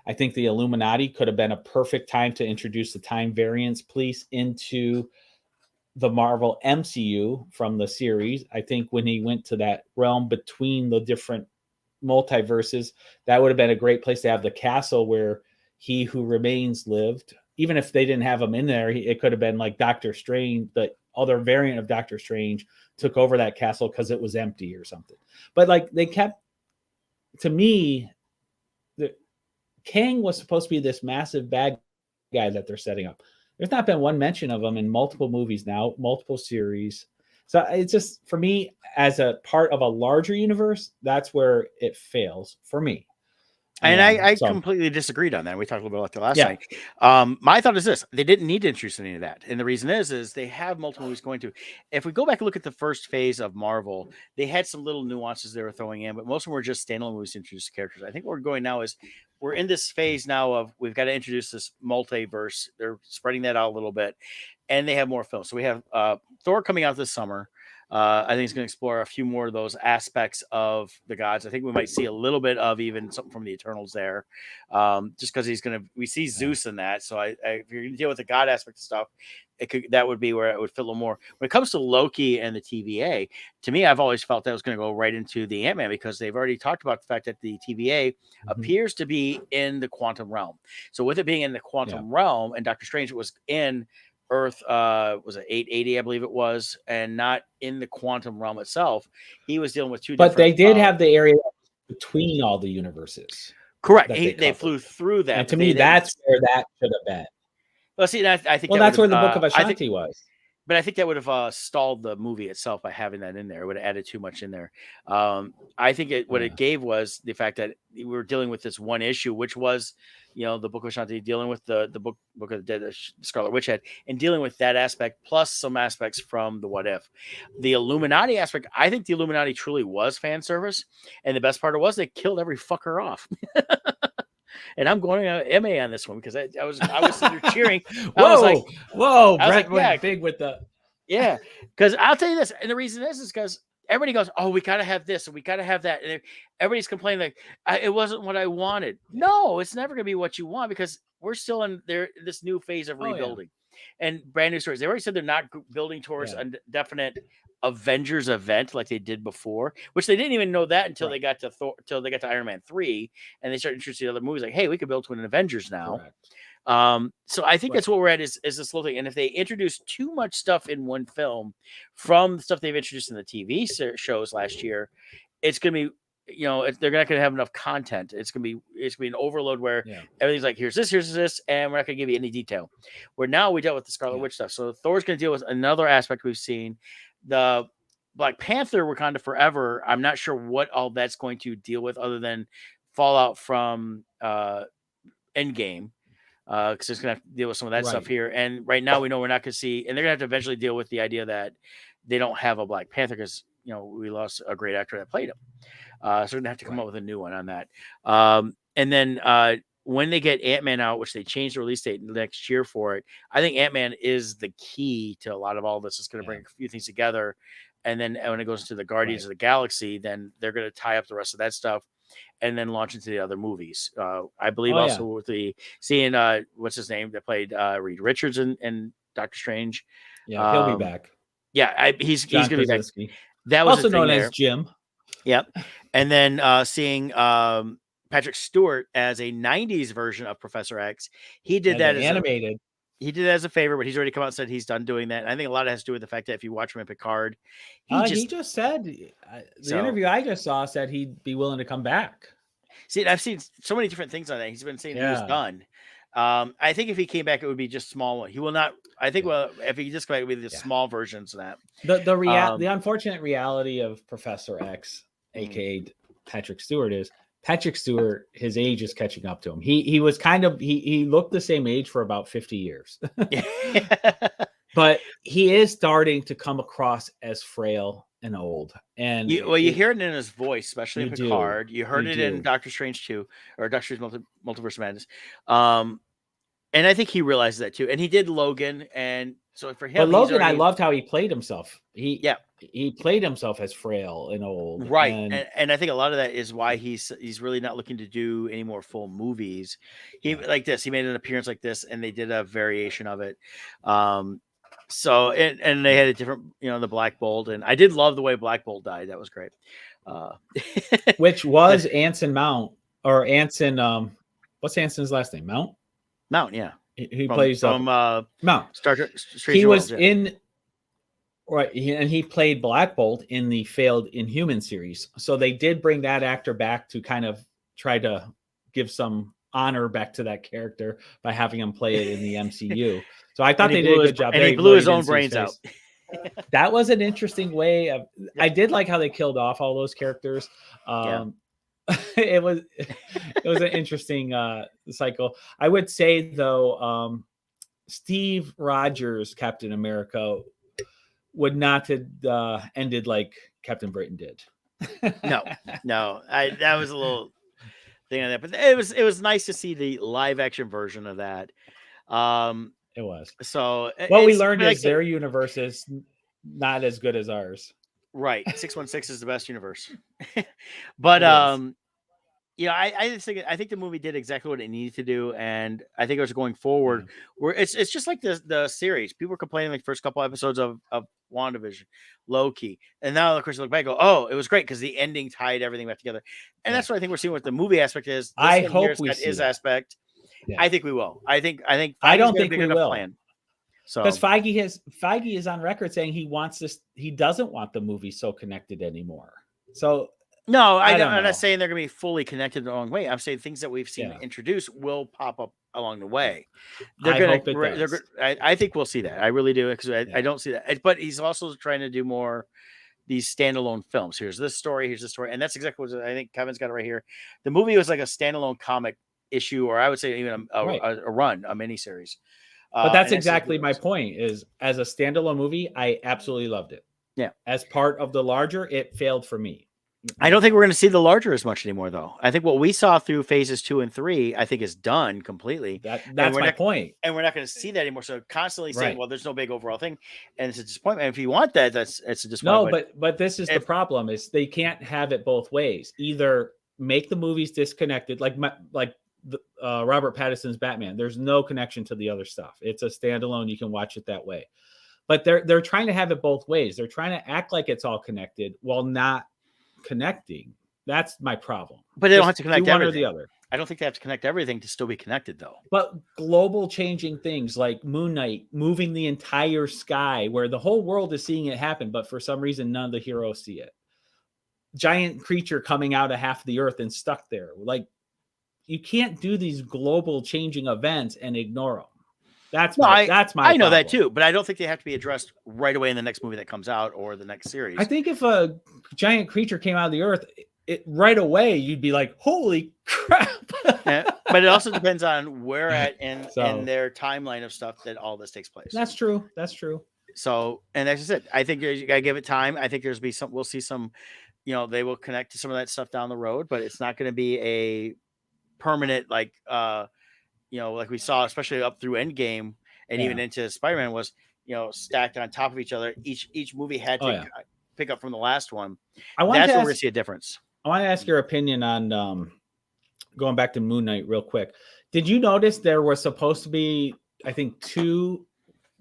I think the Illuminati could have been a perfect time to introduce the time variance police into the Marvel MCU from the series. I think when he went to that realm between the different multiverses, that would have been a great place to have the castle where He Who Remains lived. Even if they didn't have him in there, it could have been like Doctor Strange, the other variant of Doctor Strange took over that castle because it was empty or something. But like they kept, to me, Kang was supposed to be this massive bad guy that they're setting up. There's not been one mention of him in multiple movies now, multiple series. So it's just, for me, as a part of a larger universe, that's where it fails for me. And I completely disagreed on that. We talked a little bit about that last night. My thought is this: they didn't need to introduce any of that, and the reason is they have multiple movies going to. If we go back and look at the first phase of Marvel, they had some little nuances they were throwing in, but most of them were just standalone movies to introduce the characters. I think what we're going now is we're in this phase now of we've got to introduce this multiverse. They're spreading that out a little bit, and they have more films. So we have Thor coming out this summer. I think it's going to explore a few more of those aspects of the gods. I think we might see a little bit of even something from the Eternals there, just because we see Zeus in that. So if you're going to deal with the god aspect of stuff, that would be where it would fit a little more. When it comes to Loki and the TVA, to me, I've always felt that was going to go right into the Ant-Man because they've already talked about the fact that the TVA appears to be in the quantum realm. So with it being in the quantum realm, and Doctor Strange was in Earth, was it 880, I believe it was, and not in the quantum realm itself. He was dealing with two different... But they did have the area between all the universes. Correct. They flew through that. And to me, that's where that should have been. Well, see, I think that's where the Book of Ashanti was. But I think that would have stalled the movie itself by having that in there. It would have added too much in there. I think what it gave was the fact that we were dealing with this one issue, which was, the Book of Ashanti dealing with the Book of the Dead, Scarlet Witch had, and dealing with that aspect, plus some aspects from the What If. The Illuminati aspect, I think the Illuminati truly was fan service. And the best part was they killed every fucker off. And I'm going MA on this one because I was sitting there cheering. Whoa, Brett went big with the... Yeah, because I'll tell you this, and the reason is because everybody goes, oh, we got to have this and we got to have that. And everybody's complaining like, it wasn't what I wanted. No, it's never going to be what you want because we're still in this new phase of rebuilding and brand new stories. They already said they're not building towards a definite Avengers event like they did before, which they didn't even know that until they got to Thor, until they got to Iron Man 3, and they started introducing other movies like, hey, we could build to an Avengers now. So I think that's what we're at is this little thing. And if they introduce too much stuff in one film from the stuff they've introduced in the TV shows last year, it's going to be, they're not going to have enough content. It's going to be an overload where everything's like, here's this, and we're not going to give you any detail. Where now we dealt with the Scarlet Witch stuff. So Thor's going to deal with another aspect we've seen. The Black Panther, Wakanda Forever, I'm not sure what all that's going to deal with other than fallout from Endgame. Because it's going to have to deal with some of that stuff here. And right now we know we're not going to see, and they're going to have to eventually deal with the idea that they don't have a Black Panther because, we lost a great actor that played him. So we're going to have to come up with a new one on that. And then when they get Ant-Man out, which they changed the release date next year for it, I think Ant-Man is the key to a lot of all this. It's going to bring a few things together. And then when it goes into the Guardians of the Galaxy, then they're going to tie up the rest of that stuff and then launch into the other movies. I believe with seeing what's his name that played Reed Richards and Doctor Strange. Yeah, he'll be back. Yeah, he's going to be back. That was also known as Jim. Yep. And then seeing Patrick Stewart as a 90s version of Professor X. He did that as animated. He did it as a favor, but he's already come out and said he's done doing that. And I think a lot of it has to do with the fact that if you watch him in Picard, he just said the interview I just saw said he'd be willing to come back. See, I've seen so many different things on that. He's been saying he was done. I think if he came back, it would be just small one. He will not. I think if he just come back, it would be the small versions of that. The unfortunate reality of Professor X, aka Patrick Stewart, is Patrick Stewart, his age is catching up to him. He was kind of he looked the same age for about 50 years. But he is starting to come across as frail and old. And you hear it in his voice, especially in You do. Picard. You heard You it in do. Doctor Strange 2 or Doctor Strange Multiverse of Madness. And I think he realized that too. And he did Logan, and so for him, But he's Logan, I already- loved how he played himself. Yeah. He played himself as frail and old. right. And And I think a lot of that is why he's really not looking to do any more full movies. He like this. He made an appearance like this, and they did a variation of it. So and they had a different, the Black Bolt, and I did love the way Black Bolt died. That was great. which was Anson Mount or Anson. What's Anson's last name? Mount. Mount, yeah. He plays from Mount. Star Trek. Strange He was Worlds, yeah. in right, and he played Black Bolt in the failed Inhuman series. So they did bring that actor back to kind of try to give some honor back to that character by having him play it in the MCU. So I thought they did a good job. And he blew his own brains out. That was an interesting way of. I did like how they killed off all those characters. It was an interesting cycle. I would say though, Steve Rogers, Captain America, would not have ended like Captain Britain did. No, that was a little thing on that, but it was nice to see the live action version of that. It was. So what we learned is their universe is not as good as ours. Right. 616 is the best universe. But I think the movie did exactly what it needed to do, and I think it was going forward where it's just like the series. People were complaining like first couple episodes of WandaVision, Loki, and now of course you look back and go, oh, it was great because the ending tied everything back together, and that's what I think we're seeing what the movie aspect is. I hope we see his that. aspect. Yeah. I think we will. I don't think we will. Plan. So because Feige is on record saying he wants this. He doesn't want the movie so connected anymore. So no, I'm know. not saying they're going to be fully connected the wrong way. I'm saying things that we've seen introduced will pop up along the way. I think we'll see that. I really do, because I don't see that. But he's also trying to do more these standalone films. Here's this story, and that's exactly what I think Kevin's got it right here. The movie was like a standalone comic issue, or I would say even a run, a miniseries. But that's exactly my point. Is as a standalone movie, I absolutely loved it. Yeah. As part of the larger, it failed for me. I don't think we're going to see the larger as much anymore, though. I think what we saw through phases 2 and 3, I think is done completely. That's my point. And we're not going to see that anymore. So constantly saying, well, there's no big overall thing. And it's a disappointment. And if you want that, it's a disappointment. No, but this is the problem is they can't have it both ways. Either make the movies disconnected, like Robert Pattinson's Batman. There's no connection to the other stuff. It's a standalone. You can watch it that way. But they're trying to have it both ways. They're trying to act like it's all connected while not connecting. That's my problem. But they don't have to connect one everything. or the other. I don't think they have to connect everything to still be connected, though. But global changing things like Moon Knight moving the entire sky, where the whole world is seeing it happen, but for some reason none of the heroes see it. Giant creature coming out of half the earth and stuck there. Like, you can't do these global changing events and ignore them. That's my I know problem. that too, but I don't think they have to be addressed right away in the next movie that comes out or the next series. I think if a giant creature came out of the earth, it right away you'd be like, "Holy crap!" But it also depends on where at in their timeline of stuff that all this takes place. That's true. So, and as I said, I think you gotta give it time. I think we'll see some, they will connect to some of that stuff down the road, but it's not going to be a permanent like we saw, especially up through Endgame and even into Spider-Man was, stacked on top of each other. Each movie had to pick up from the last one. That's where we're going to see a difference. I want to ask your opinion on going back to Moon Knight real quick. Did you notice there was supposed to be, I think, 2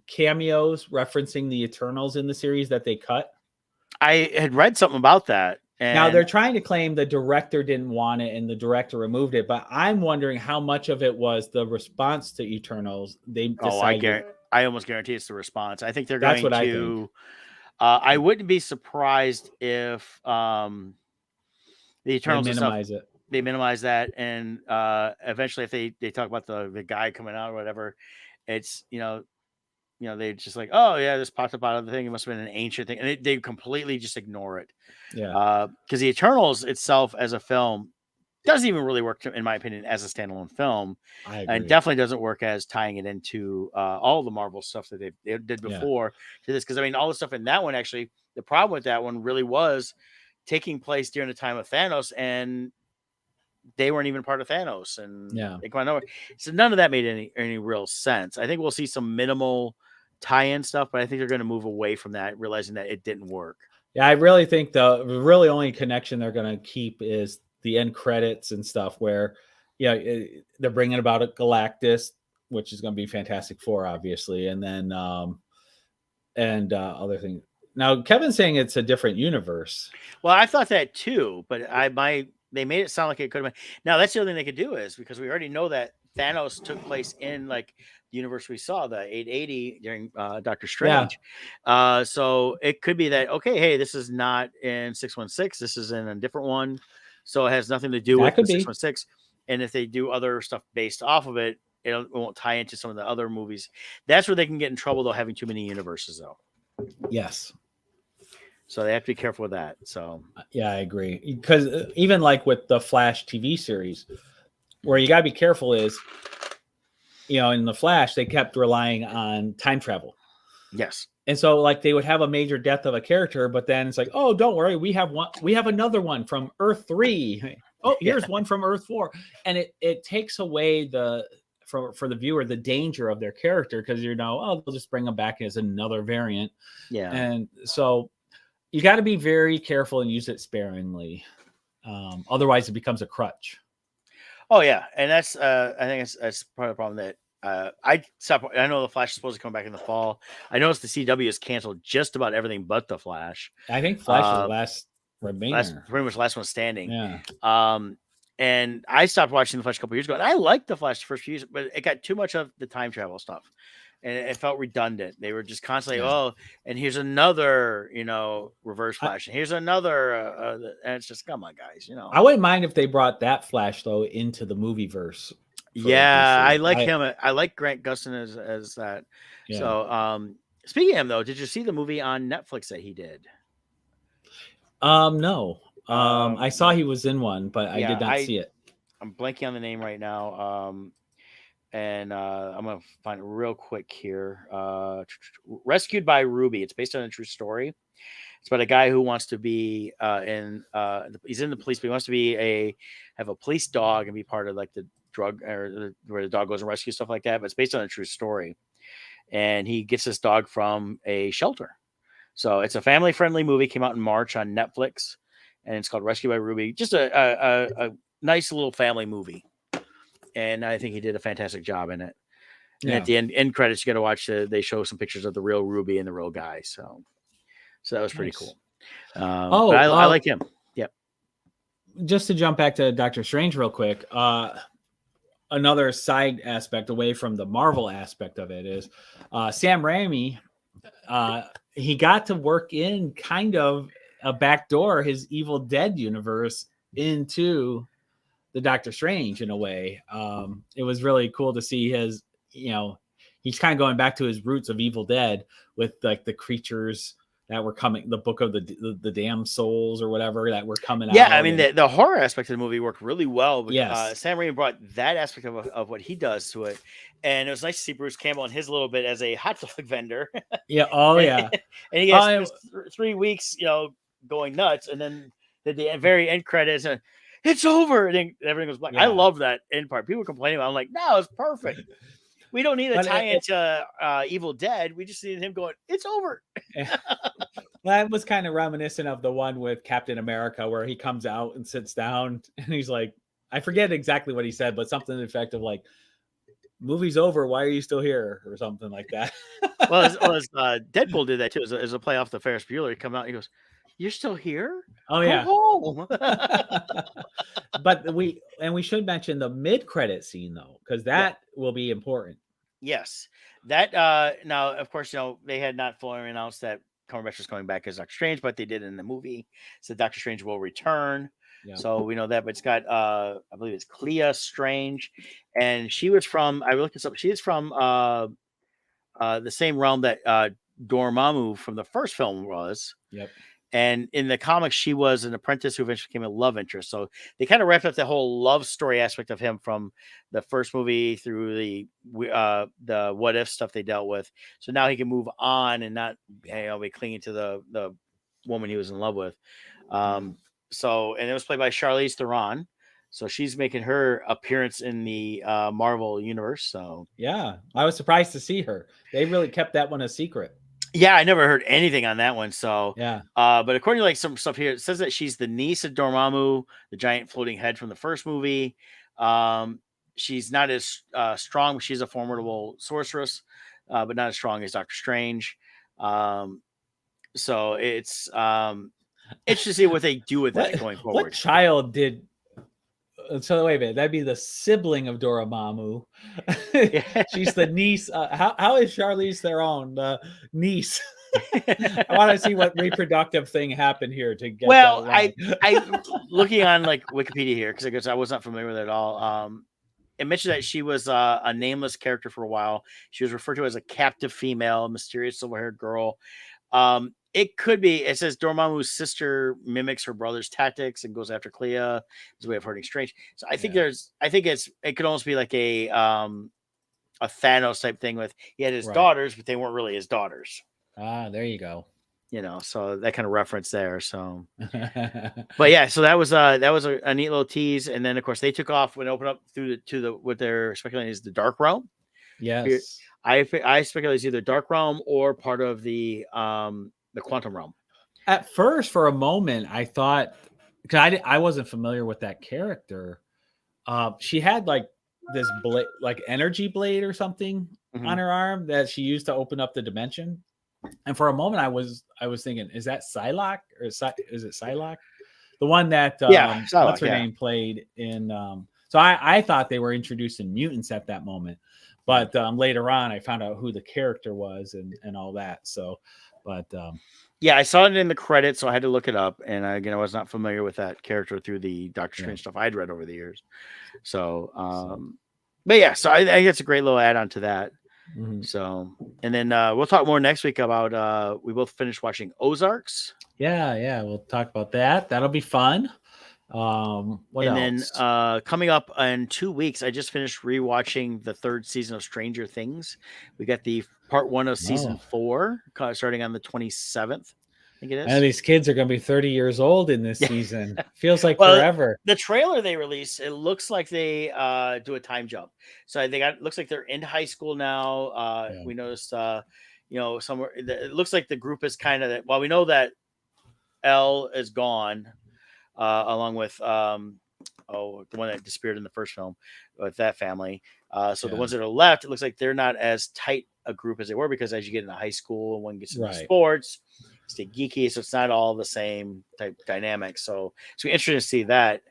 cameos referencing the Eternals in the series that they cut? I had read something about that. And now they're trying to claim the director didn't want it and the director removed it, but I'm wondering how much of it was the response to Eternals. They decided. I almost guarantee it's the response. I think they're going to. I wouldn't be surprised if the Eternals they minimize that, and eventually if they talk about the guy coming out or whatever, it's they just like, oh yeah, this popped up out of the thing. It must have been an ancient thing, and they completely just ignore it. Yeah, because the Eternals itself as a film doesn't even really work, in my opinion, as a standalone film. I And agree. definitely doesn't work as tying it into all the Marvel stuff that they did before to this. Because I mean, all the stuff in that one, actually, the problem with that one really was taking place during the time of Thanos, and they weren't even part of Thanos, and they come out of nowhere. So none of that made any real sense. I think we'll see some minimal tie-in stuff, but I think they're going to move away from that, realizing that it didn't work. Yeah, I really think the really only connection they're going to keep is the end credits and stuff, where they're bringing about a Galactus, which is going to be Fantastic Four, obviously, and then other things. Now, Kevin's saying it's a different universe. Well, I thought that too, but they made it sound like it could have been. Now, that's the other thing they could do, is because we already know that Thanos took place in like the universe we saw, the 880 during Doctor Strange. So it could be that, okay, hey, this is not in 616, this is in a different one. So it has nothing to do with the 616. And if they do other stuff based off of it, it won't tie into some of the other movies. That's where they can get in trouble, though, having too many universes, though. Yes. So they have to be careful with that. So yeah, I agree. Because even like with the Flash TV series, where you got to be careful is, in the Flash, they kept relying on time travel. Yes. And so like they would have a major death of a character, but then it's like, oh, don't worry, we have another one from Earth 3. Oh, here's one from Earth 4. And it takes away for the viewer the danger of their character, because they'll just bring them back as another variant. Yeah. And so you got to be very careful and use it sparingly. Otherwise it becomes a crutch. Oh yeah. And that's I think that's part of the problem that I know the Flash is supposed to come back in the fall. I noticed the CW has canceled just about everything but the Flash. I think Flash is the last remainder. Pretty much last one standing. Yeah. And I stopped watching the Flash a couple years ago, and I liked the Flash the first few years, but it got too much of the time travel stuff, and it felt redundant. They were just constantly, and here's another, reverse Flash, and here's another, and it's just, come on, guys, I wouldn't mind if they brought that Flash though into the movie verse. Yeah, I like him. I like Grant Gustin as that. Yeah. So, speaking of him though, did you see the movie on Netflix that he did? No. I saw he was in one, but I did not see it. I'm blanking on the name right now. And I'm going to find it real quick here. Rescued by Ruby. It's based on a true story. It's about a guy who wants to be he's in the police, but he wants to have a police dog and be part of like the drug, or where the dog goes and rescues stuff like that. But it's based on a true story. And he gets this dog from a shelter. So it's a family-friendly movie. Came out in March on Netflix, and it's called Rescue by Ruby. Just a nice little family movie, and I think he did a fantastic job in it. And at the end credits, you got to watch. They show some pictures of the real Ruby and the real guy. So that was pretty cool. I like him. Yep. Just to jump back to Doctor Strange real quick. Another side aspect away from the Marvel aspect of it is Sam Raimi. He got to work in kind of a backdoor his Evil Dead universe into the Doctor Strange in a way. It was really cool to see his, he's kind of going back to his roots of Evil Dead with like the creatures that were coming, the book of the damn souls or whatever that were coming out. Yeah, I mean, the horror aspect of the movie worked really well. Yes. Sam Raimi brought that aspect of what he does to it. And it was nice to see Bruce Campbell in his little bit as a hot dog vendor. Yeah. Oh, yeah. And he has 3 weeks, going nuts. And then the very end credits, and it's over. And then everything goes black. Yeah. I love that end part. People were complaining about it. I'm like, no, it's perfect. We don't need a tie into Evil Dead. We just needed him going, it's over. That was kind of reminiscent of the one with Captain America, where he comes out and sits down and he's like, I forget exactly what he said, but something to the effect of like, movie's over, why are you still here? Or something like that. Well, Deadpool did that too. As a play off the Ferris Bueller, he come out and he goes, you're still here? Oh, yeah. Go home. But we should mention the mid-credit scene though, because that will be important. Yes. That now, of course, they had not fully announced that Cumberbatch was coming back as Doctor Strange, but they did in the movie. So Doctor Strange will return. Yeah. So we know that, but it's got I believe it's Clea Strange, and she was from, I looked this up, she is from the same realm that Dormammu from the first film was. Yep. And in the comics, she was an apprentice who eventually became a love interest. So they kind of wrapped up the whole love story aspect of him from the first movie through the what if stuff they dealt with. So now he can move on and not be clinging to the woman he was in love with. So, and it was played by Charlize Theron. So she's making her appearance in the Marvel universe. So yeah, I was surprised to see her. They really kept that one a secret. yeah, I never heard anything on that one. So Yeah. But according to like some stuff here, it says that she's the niece of Dormammu, the giant floating head from the first movie. She's not as strong, but she's a formidable sorceress, but not as strong as Doctor Strange. So it's to see what they do with that going forward. What child did? So wait a minute, that'd be the sibling of Dormammu. She's the niece. How is Charlize Theron niece? I want to see what reproductive thing happened here to get. Well, that right. I looking on like Wikipedia here because I guess I was not familiar with it at all. It mentioned that she was a nameless character for a while. She was referred to as a captive female, mysterious silver-haired girl. It could be. It says Dormammu's sister mimics her brother's tactics and goes after Clea as a way of hurting Strange. So I think it could almost be like a Thanos type thing with he had his daughters, but they weren't really his daughters. There you go. So that kind of reference there. So, but yeah, so that was a neat little tease, and then of course they took off when it opened up through to what they're speculating is the Dark Realm. Yes, I speculate it's either Dark Realm or part of the Quantum Realm. At first, for a moment, I thought because I wasn't familiar with that character. She had like this blade, like energy blade or something on her arm that she used to open up the dimension. And for a moment, I was thinking, is that Psylocke or is it Psylocke? The one that Psylocke, what's her name played in. So I thought they were introducing mutants at that moment, but later on, I found out who the character was and all that. So, but yeah, I saw it in the credits, so I had to look it up. And again, I was not familiar with that character through the Doctor Strange stuff I'd read over the years. So, but yeah, so I think it's a great little add-on to that. So, and then we'll talk more next week about we both finished watching Ozarks. Yeah, we'll talk about that. That'll be fun. What else? Then coming up in 2 weeks, I just finished rewatching the third season of Stranger Things. We got the part 1 of season 4 starting on the 27th. I think it is. And these kids are going to be 30 years old in this season. Feels like forever. The trailer they released, it looks like they do a time jump. So looks like they're in high school now. We noticed, somewhere it looks like the group is kind of we know that Elle is gone, along with the one that disappeared in the first film with that family. So the ones that are left, it looks like they're not as tight a group as they were because as you get into high school and one gets into sports, stay geeky, so it's not all the same type dynamic. So it's interesting to see that.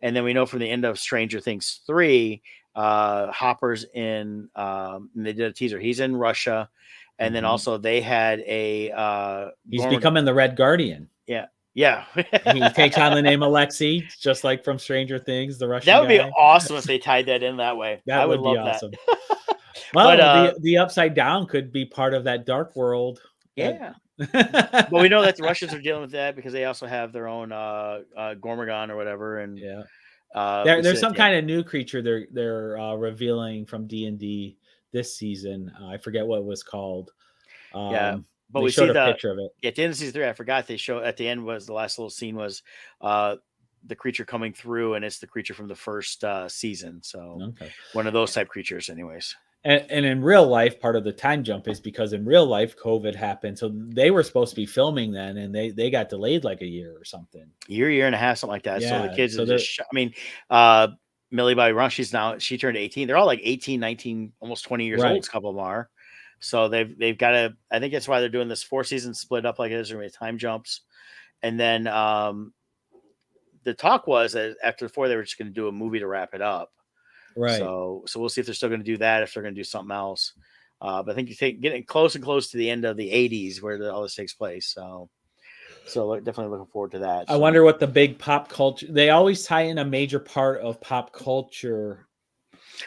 And then we know from the end of Stranger Things 3, Hopper's in. And they did a teaser. He's in Russia, and then also they had a. He's becoming the Red Guardian. Yeah. He takes on the name Alexei, just like from Stranger Things, the Russian. That would guy. be awesome if they tied that in that way. That would be love awesome. That. Well, the Upside Down could be part of that dark world. Yeah. But we know that the Russians are dealing with that because they also have their own Gormagon or whatever. And there's some kind of new creature they're revealing from D&D this season. I forget what it was called. But we showed a picture of it. At the end of season 3, I forgot they show at the end was the last little scene was the creature coming through, and it's the creature from the first season. So one of those type creatures, anyways. And in real life, part of the time jump is because in real life, COVID happened. So they were supposed to be filming then, and they got delayed like a year or something. Year and a half, something like that. Yeah, so the kids are just, Millie Bobby Brown, she turned 18. They're all like 18, 19, almost 20 years old. A couple of them are. So they've got to, I think that's why they're doing this 4 seasons split up like it is. There are time jumps. And then the talk was that after 4, they were just going to do a movie to wrap it up. Right. So we'll see if they're still going to do that, if they're going to do something else. But I think getting close and close to the end of the 80s where all this takes place. So definitely looking forward to that. I wonder what the big pop culture, they always tie in a major part of pop culture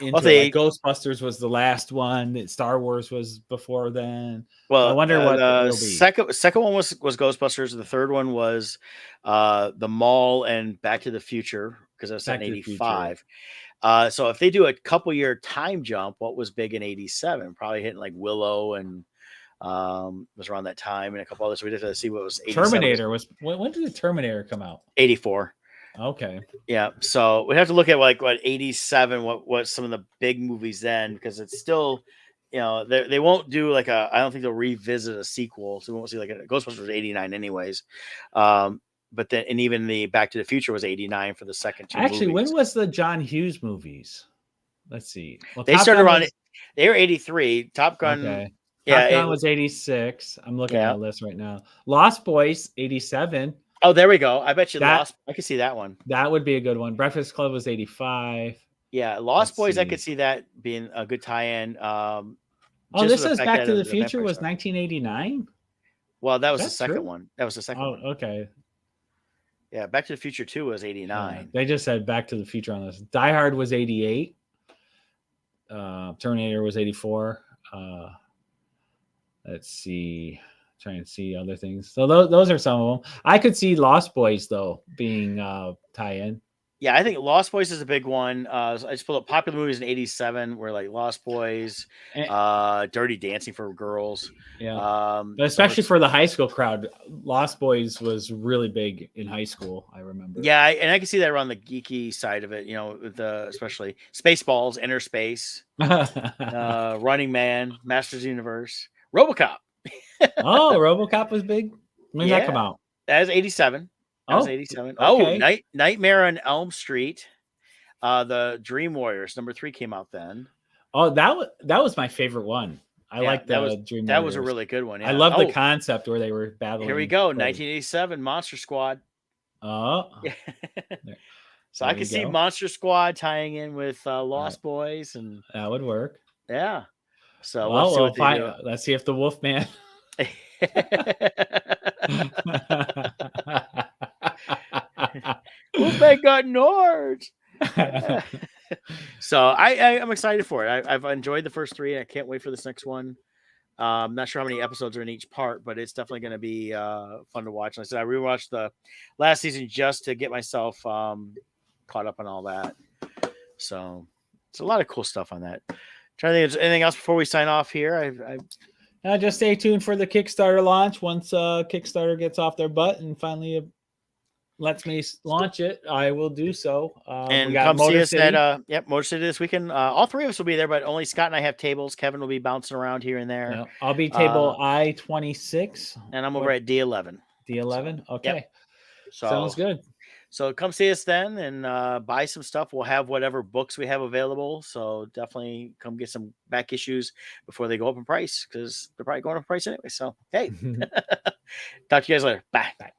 into Well, it. Like Ghostbusters was the last one. Star Wars was before then. I wonder what the it'll be. second one was Ghostbusters. The third one was The Mall and Back to the Future, because it was set in Back to the '85. So if they do a couple year time jump, what was big in '87? Probably hitting like Willow and was around that time, and a couple others. So we had to see what was '87. Terminator was when did the Terminator come out? '84. Okay. Yeah, so we have to look at like what '87, what some of the big movies then, because it's still, they won't do like I don't think they'll revisit a sequel, so we won't see like Ghostbusters was '89 anyways, but then and even the Back to the Future was '89 for the second two. Actually, movies. when was the John Hughes movies? Let's see. Well, They Top started Gun around. was- They were '83. Top Gun. Okay. Yeah, Top Gun was '86. I'm looking at Yeah. the list right now. Lost Boys '87. Oh, there we go. I bet you That- Lost. I could see that one. That would be a good one. Breakfast Club was '85. Yeah, Lost Let's Boys. I see. could see that being a good tie-in. Oh, just this for the says fact Back that to it the was a Future vampire was star. 1989. Well, that was the That's second true? one. That was the second Oh, one. okay. Yeah, Back to the Future 2 was Yeah, '89. they just said Back to the Future on this. Die Hard was '88. Terminator was '84. Let's see. Try and see other things. So those are some of them. I could see Lost Boys though being tie-in. Yeah, I think Lost Boys is a big one. So I just pulled up popular movies in '87, where like Lost Boys, And- Dirty Dancing for girls. Yeah. But especially for the high school crowd, Lost Boys was really big in high school. I remember. Yeah, and I can see that around the geeky side of it. With especially Spaceballs, Inner Space, Running Man, Masters of the Universe, RoboCop. Oh, RoboCop was big. When did that come Yeah. out? That was '87. That was '87. okay. Oh, Nightmare on Elm Street. The Dream Warriors #3 came out then. Oh, that was my favorite one. I like the Dream. That was a Warriors. really good one. Yeah. I love the concept where they were battling. Here we go. Freddy. 1987 Monster Squad. Oh, So There I can you see go. Monster Squad tying in with Lost Boys, and that would work. yeah. So Well, we'll see what they let's see if the Wolfman. do. Wolfman got Nord. So I'm excited for it. I've enjoyed the first three. I can't wait for this next one. I'm not sure how many episodes are in each part, but it's definitely going to be fun to watch. Like I said, I rewatched the last season just to get myself caught up on all that. So it's a lot of cool stuff on that. Trying to think, is there anything else before we sign off here? Just stay tuned for the Kickstarter launch. Once Kickstarter gets off their butt and finally lets me launch it, I will do so. And we got come see Motor us City. at Motor City this weekend. All three of us will be there, but only Scott and I have tables. Kevin will be bouncing around here and there. Yeah, I'll be table I-26. And I'm over at D11. D11. Okay. Yep. So Sounds good. So come see us then and buy some stuff. We'll have whatever books we have available. So definitely come get some back issues before they go up in price, because they're probably going up in price anyway. So, hey, talk to you guys later. Bye. Bye.